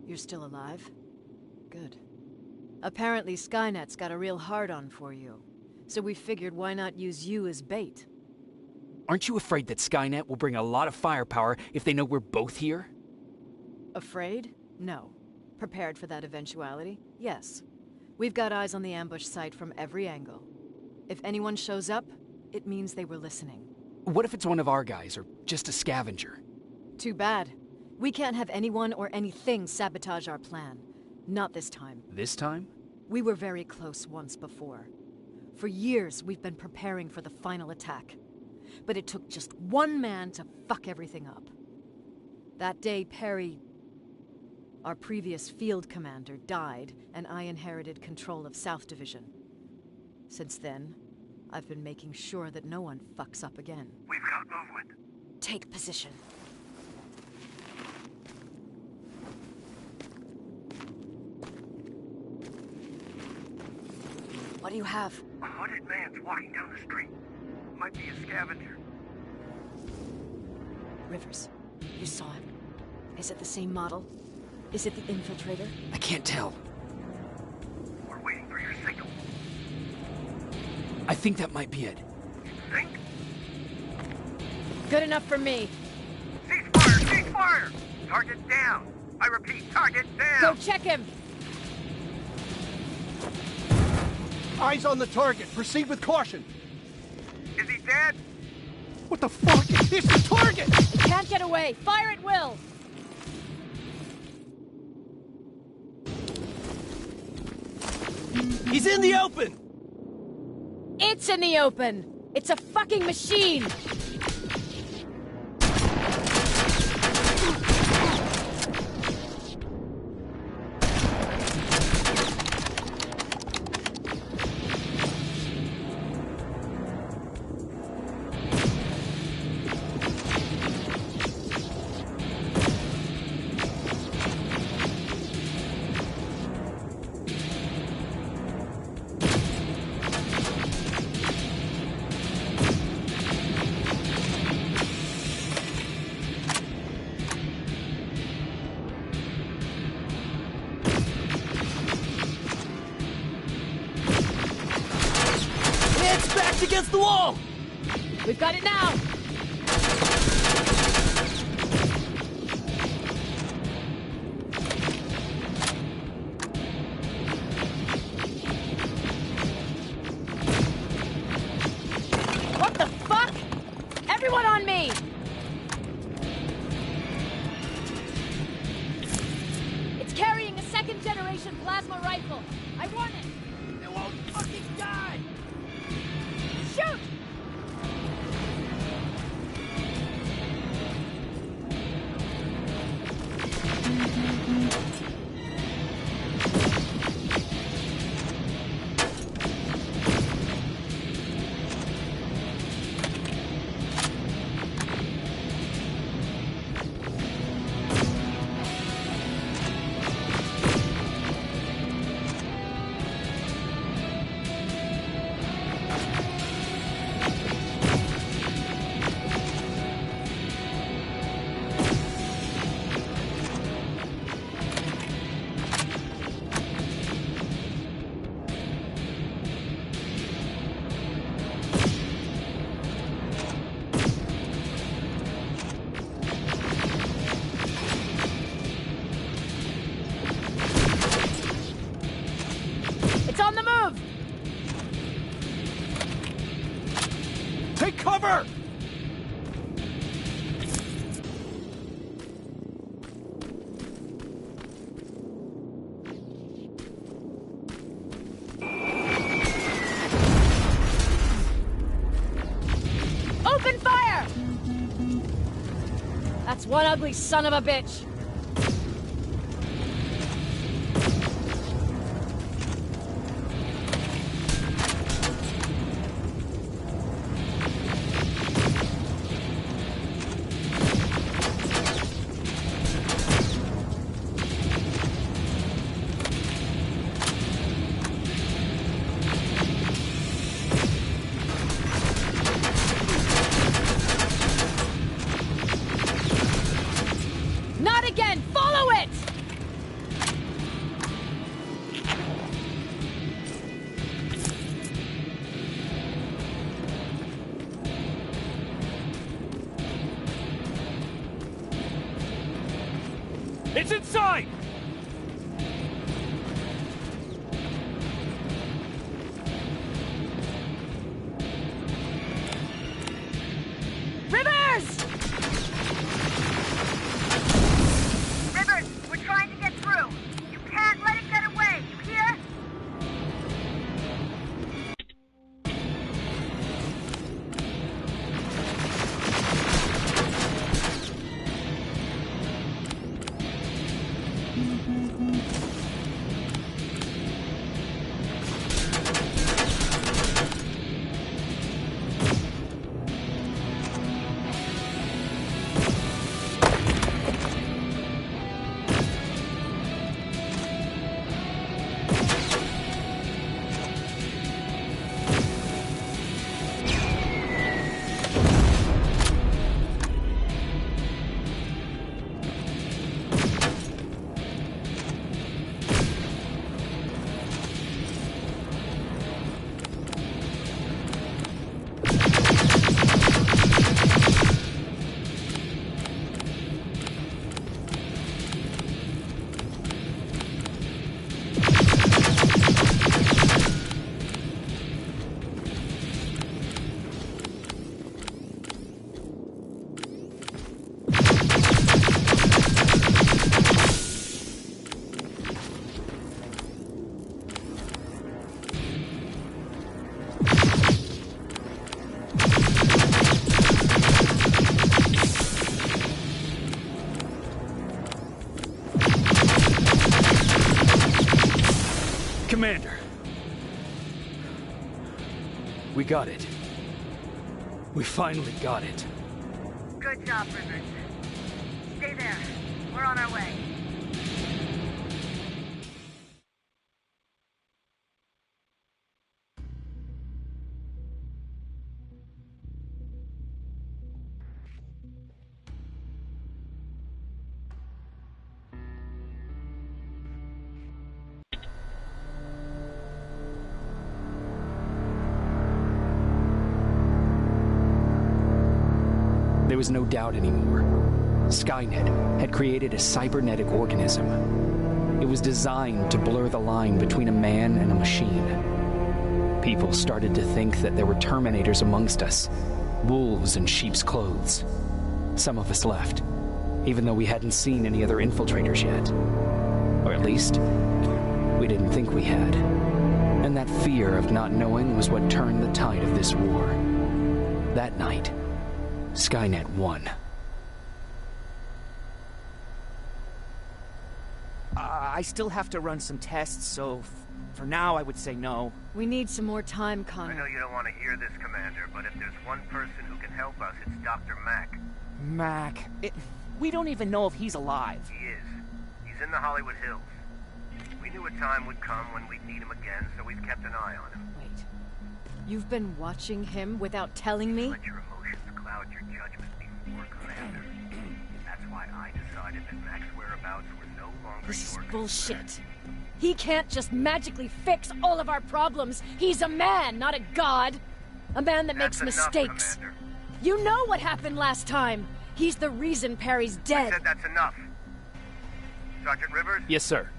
You're still alive? Good. Apparently Skynet's got a real hard-on for you. So we figured why not use you as bait? Aren't you afraid that Skynet will bring a lot of firepower if they know we're both here? Afraid? No. Prepared for that eventuality? Yes. We've got eyes on the ambush site from every angle. If anyone shows up, it means they were listening. What if it's one of our guys, or just a scavenger? Too bad. We can't have anyone or anything sabotage our plan. Not this time. This time? We were very close once before. For years, we've been preparing for the final attack. But it took just one man to fuck everything up. That day, Perry, our previous field commander, died, and I inherited control of South Division. Since then, I've been making sure that no one fucks up again. We've got movement. Take position. What do you have? A hooded man's walking down the street. Might be a scavenger. Rivers, you saw him. Is it the same model? Is it the infiltrator? I can't tell. We're waiting for your signal. I think that might be it. Think? Good enough for me. Cease fire! Cease fire! Target down! I repeat, target down! Go check him! Eyes on the target. Proceed with caution. Is he dead? What the fuck? It's the target! It can't get away. Fire at will! He's in the open! It's in the open! It's a fucking machine! Pressed against the wall! We've got it now! What the fuck? Everyone on me! It's carrying a second-generation plasma rifle. I want it! It won't fucking die! Shoot! It's on the move! Take cover! Open fire! That's one ugly son of a bitch. Not again! Follow it! It's inside! Rivers! Rivers, we're trying to get through. You can't let it get away, you hear? Commander. We got it. We finally got it. Good job, Rivers. Stay there. We're on our way. There was no doubt anymore. Skynet had created a cybernetic organism. It was designed to blur the line between a man and a machine. People started to think that there were Terminators amongst us, wolves in sheep's clothes. Some of us left, even though we hadn't seen any other infiltrators yet. Or at least, we didn't think we had. And that fear of not knowing was what turned the tide of this war. That night, Skynet won. I still have to run some tests, so for now I would say no. We need some more time, Connor. I know you don't want to hear this, Commander, but if there's one person who can help us, it's Dr. Mack. Mac, we don't even know if he's alive. He is. He's in the Hollywood Hills. We knew a time would come when we'd need him again, so we've kept an eye on him. Wait. You've been watching him without telling me? Let your emotions cloud your judgment before, Commander. That's why I decided that Mac's whereabouts were no longer This is your bullshit. concern. He can't just magically fix all of our problems. He's a man, not a god. A man that makes That's mistakes. Enough, Commander. You know what happened last time. He's the reason Perry's dead. I said that's enough. Sergeant Rivers? Yes, sir.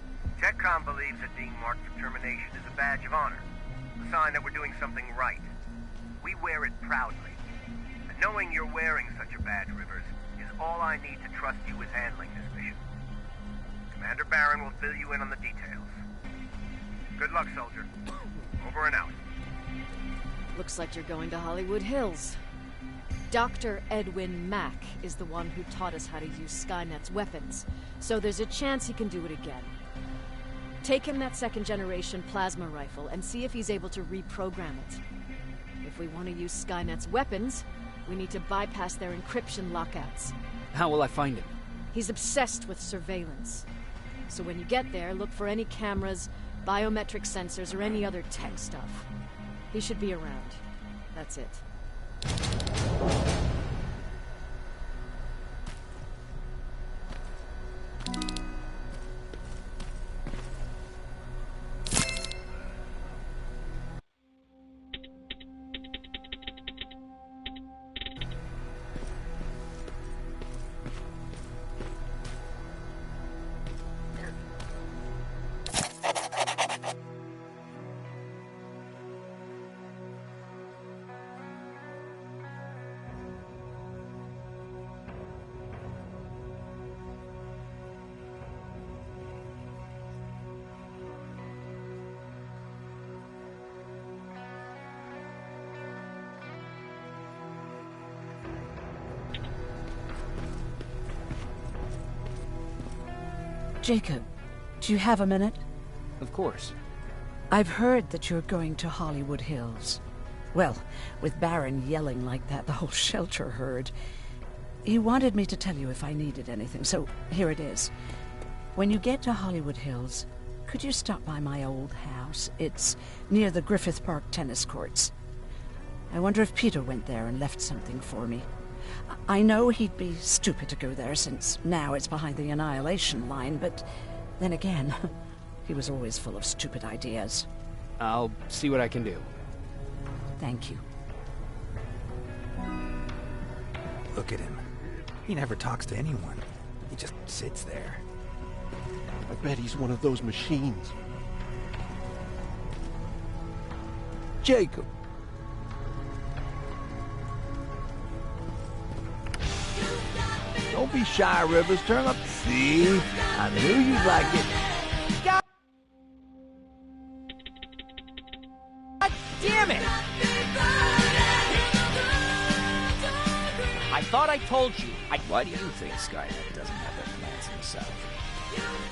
TechCom believes that being marked for termination is a badge of honor. A sign that we're doing something right. We wear it proudly. And knowing you're wearing such a badge, Rivers, is all I need to trust you with handling this mission. Commander Barron will fill you in on the details. Good luck, soldier. Over and out. Looks like you're going to Hollywood Hills. Dr. Edwin Mack is the one who taught us how to use Skynet's weapons, so there's a chance he can do it again. Take him that second-generation plasma rifle and see if he's able to reprogram it. If we want to use Skynet's weapons, we need to bypass their encryption lockouts. How will I find him? He's obsessed with surveillance. So when you get there, look for any cameras, biometric sensors, or any other tech stuff. He should be around. That's it. Jacob, do you have a minute? Of course. I've heard that you're going to Hollywood Hills. Well, with Barron yelling like that, the whole shelter heard. He wanted me to tell you if I needed anything, so here it is. When you get to Hollywood Hills, could you stop by my old house? It's near the Griffith Park tennis courts. I wonder if Peter went there and left something for me. I know he'd be stupid to go there, since now it's behind the Annihilation line, but then again, he was always full of stupid ideas. I'll see what I can do. Thank you. Look at him. He never talks to anyone. He just sits there. I bet he's one of those machines. Jacob. Don't be shy, Rivers. Turn up. See? I knew you'd like it. God damn it! I thought I told you. Why do you think Skynet doesn't have their plans in the South?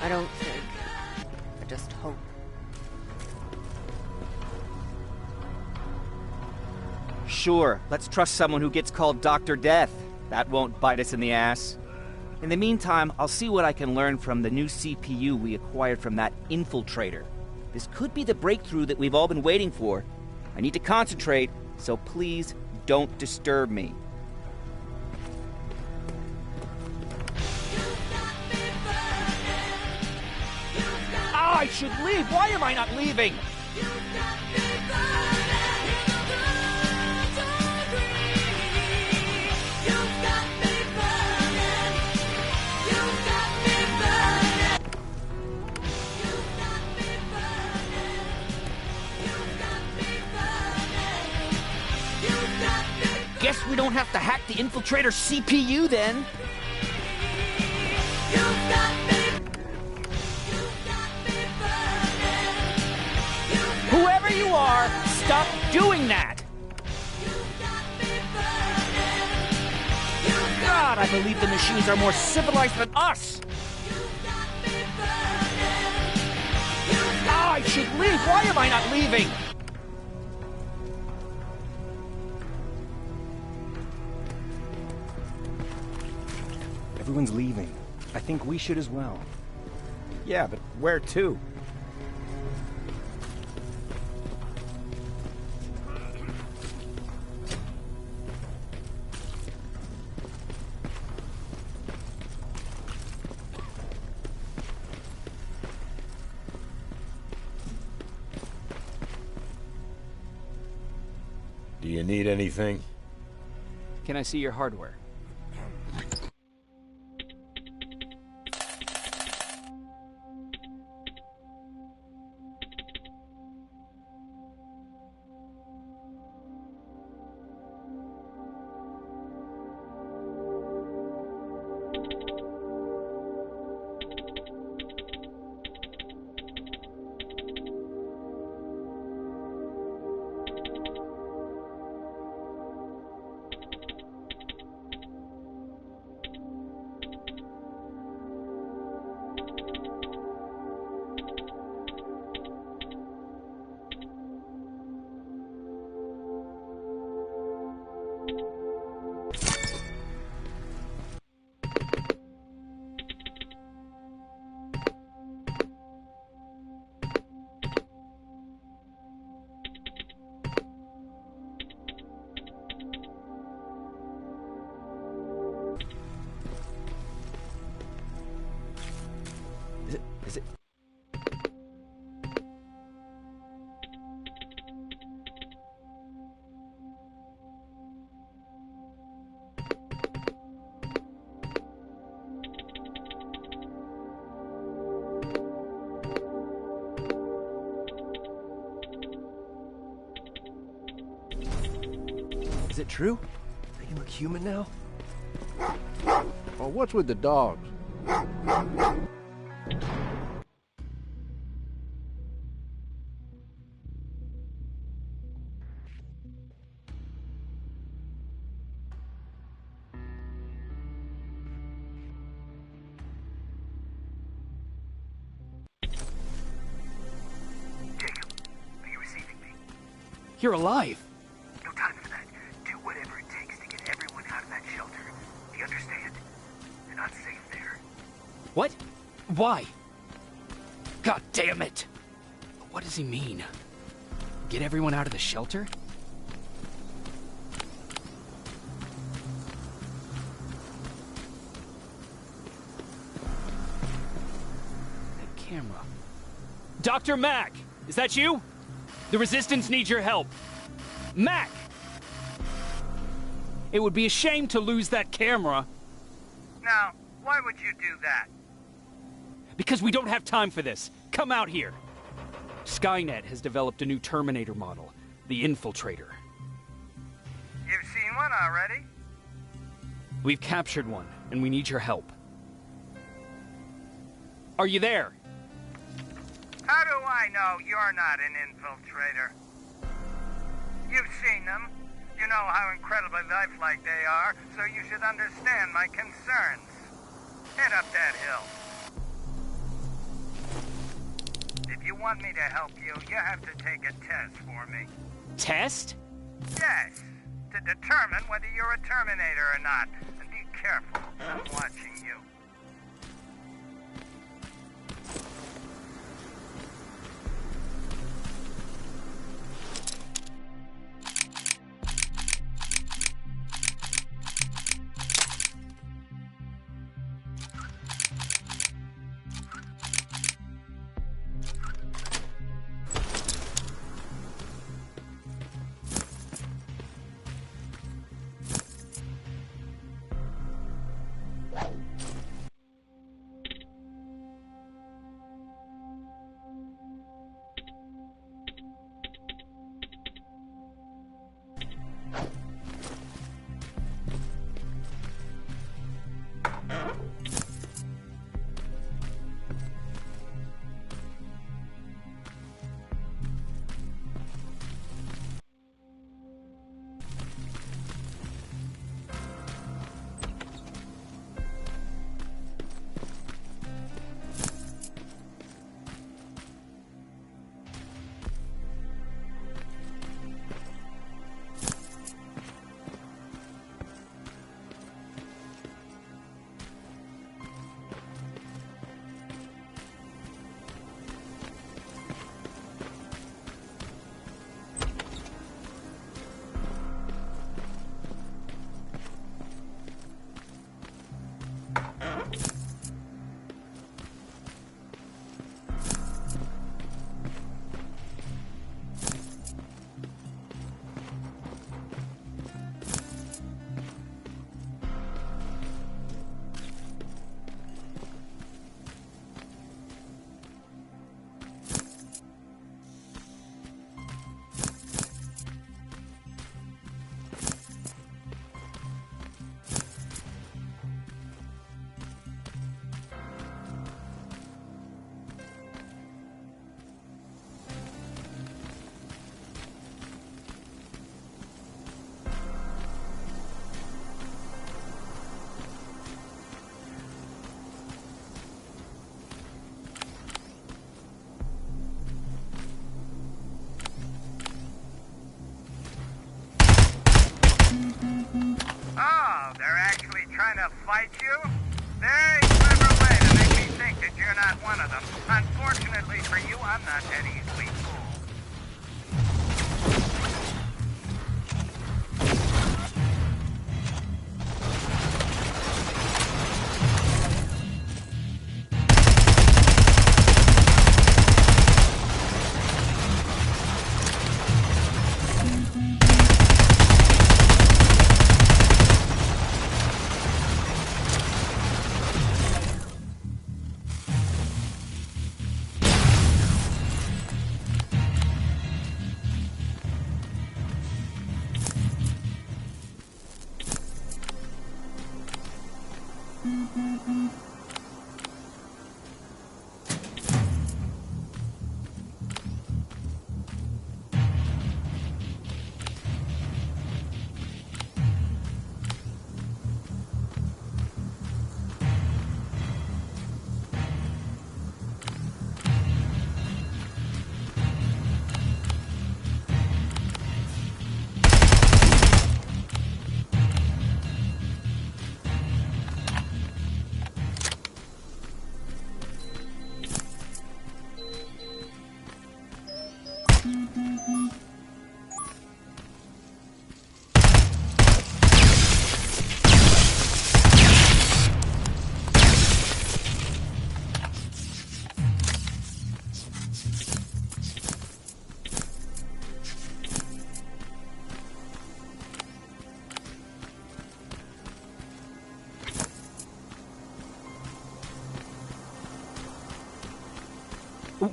I don't think. I just hope. Sure, let's trust someone who gets called Dr. Death. That won't bite us in the ass. In the meantime, I'll see what I can learn from the new CPU we acquired from that infiltrator. This could be the breakthrough that we've all been waiting for. I need to concentrate, so please don't disturb me. I should leave! Why am I not leaving? don't have to hack the infiltrator CPU then. Whoever you are, stop doing that! God, I believe the machines are more civilized than us! I should leave! Why am I not leaving? Everyone's leaving. I think we should as well. Yeah, but where to? Do you need anything? Can I see your hardware? Is it? Is it true? They look human now? Oh, what's with the dogs? You're alive. No time for that. Do whatever it takes to get everyone out of that shelter. Do you understand? They're not safe there. What? Why? God damn it! What does he mean? Get everyone out of the shelter? That camera. Dr. Mack! Is that you? The Resistance needs your help. Mac! It would be a shame to lose that camera. Now, why would you do that? Because we don't have time for this. Come out here. Skynet has developed a new Terminator model, the Infiltrator. You've seen one already? We've captured one, and we need your help. Are you there? How do I know you're not an infiltrator? You've seen them. You know how incredibly lifelike they are, so you should understand my concerns. Head up that hill. If you want me to help you, you have to take a test for me. Test? Yes, to determine whether you're a Terminator or not. And be careful, I'm watching you. it's you? Very clever way to make me think that you're not one of them. Unfortunately for you, I'm not that easily fooled.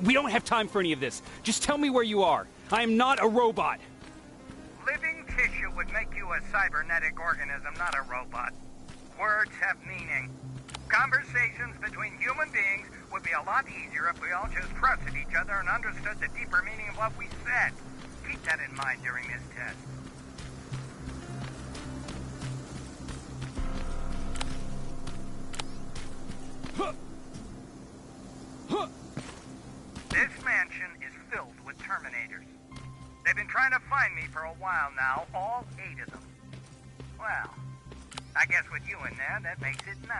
We don't have time for any of this. Just tell me where you are. I am not a robot. Living tissue would make you a cybernetic organism, not a robot. Words have meaning. Conversations between human beings would be a lot easier if we all just trusted each other and understood the deeper meaning of what we said. Keep that in mind during this test. This mansion is filled with Terminators. They've been trying to find me for a while now, all 8 of them. Well, I guess with you in there, that makes it 9.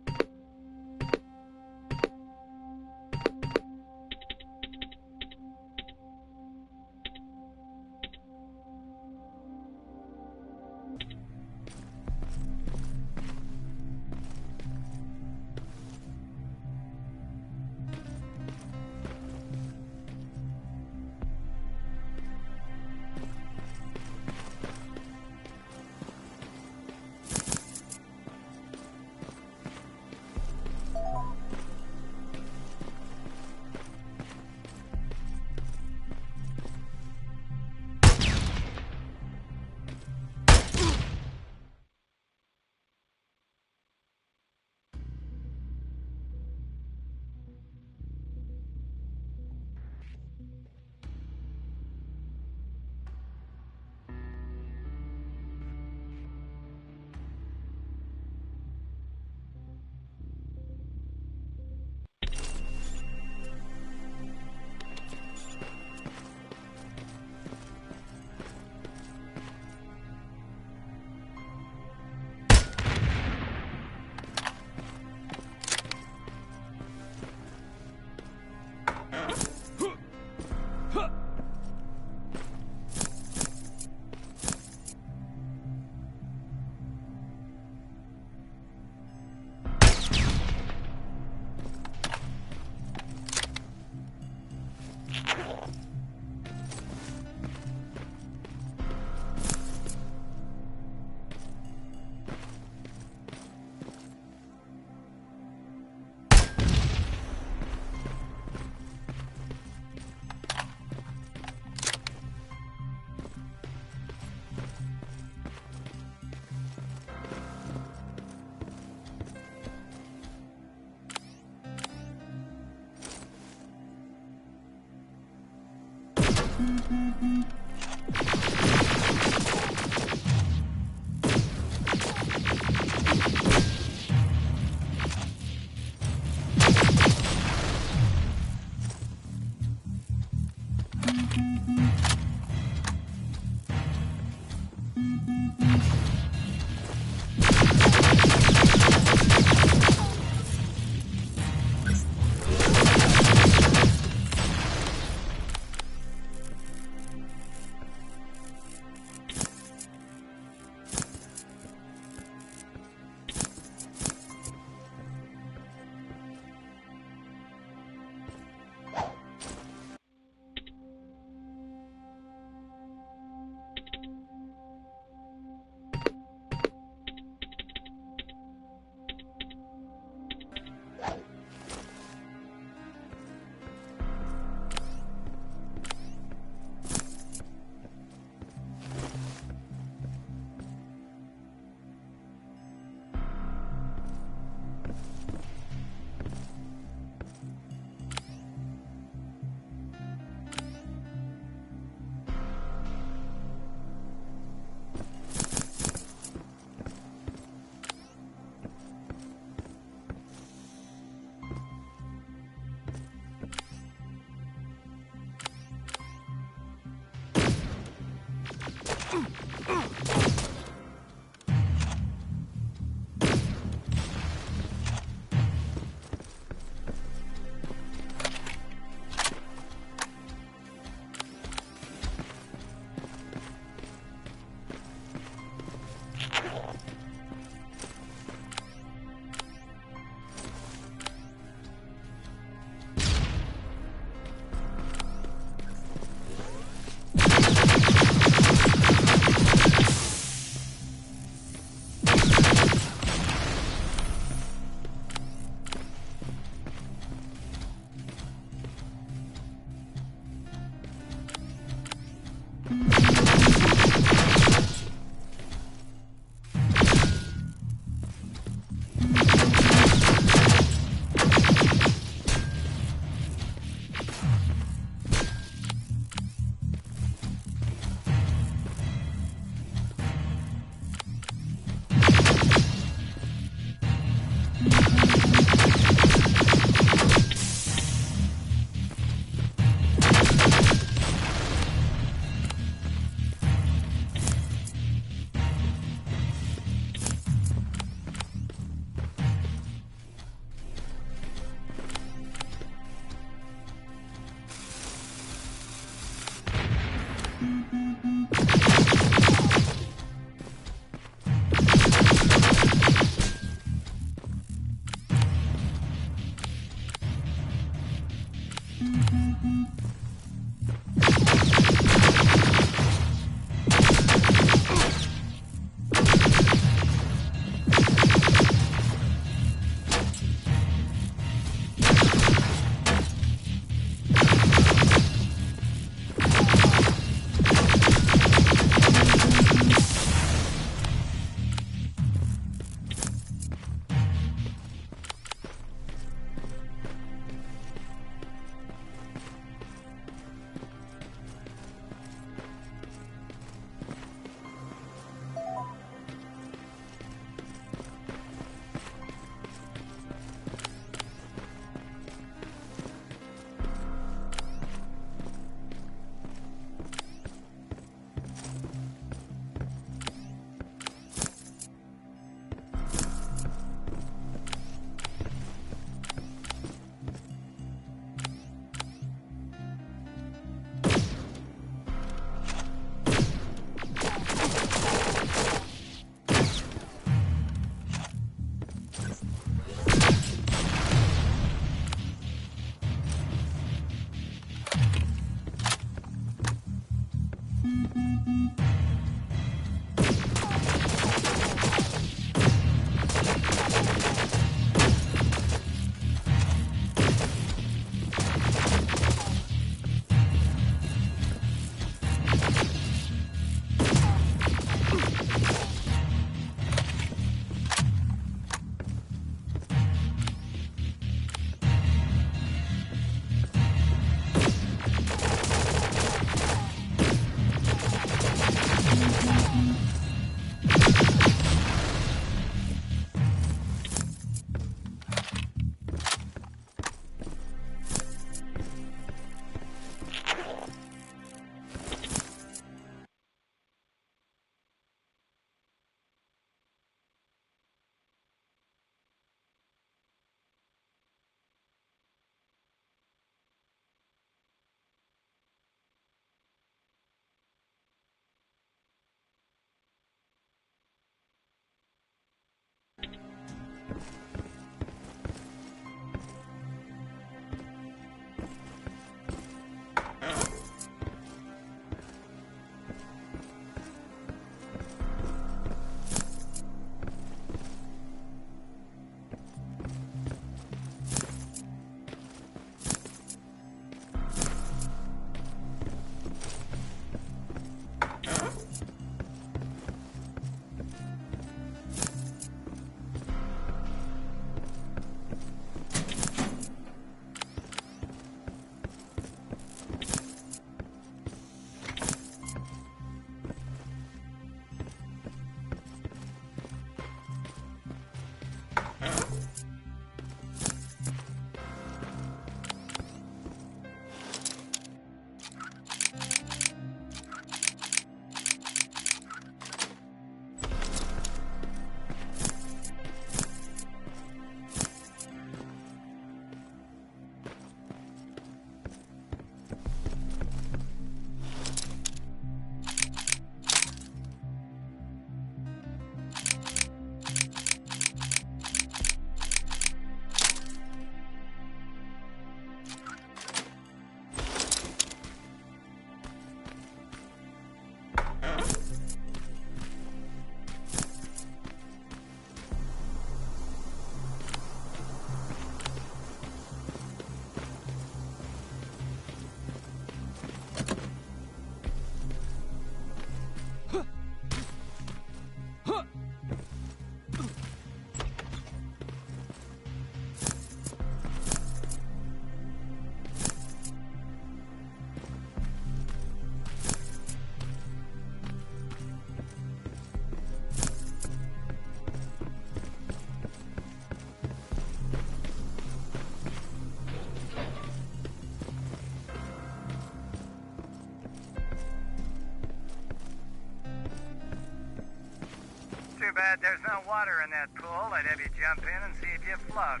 bad there's no water in that pool. I'd have you jump in and see if you float.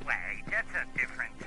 Wait, that's a different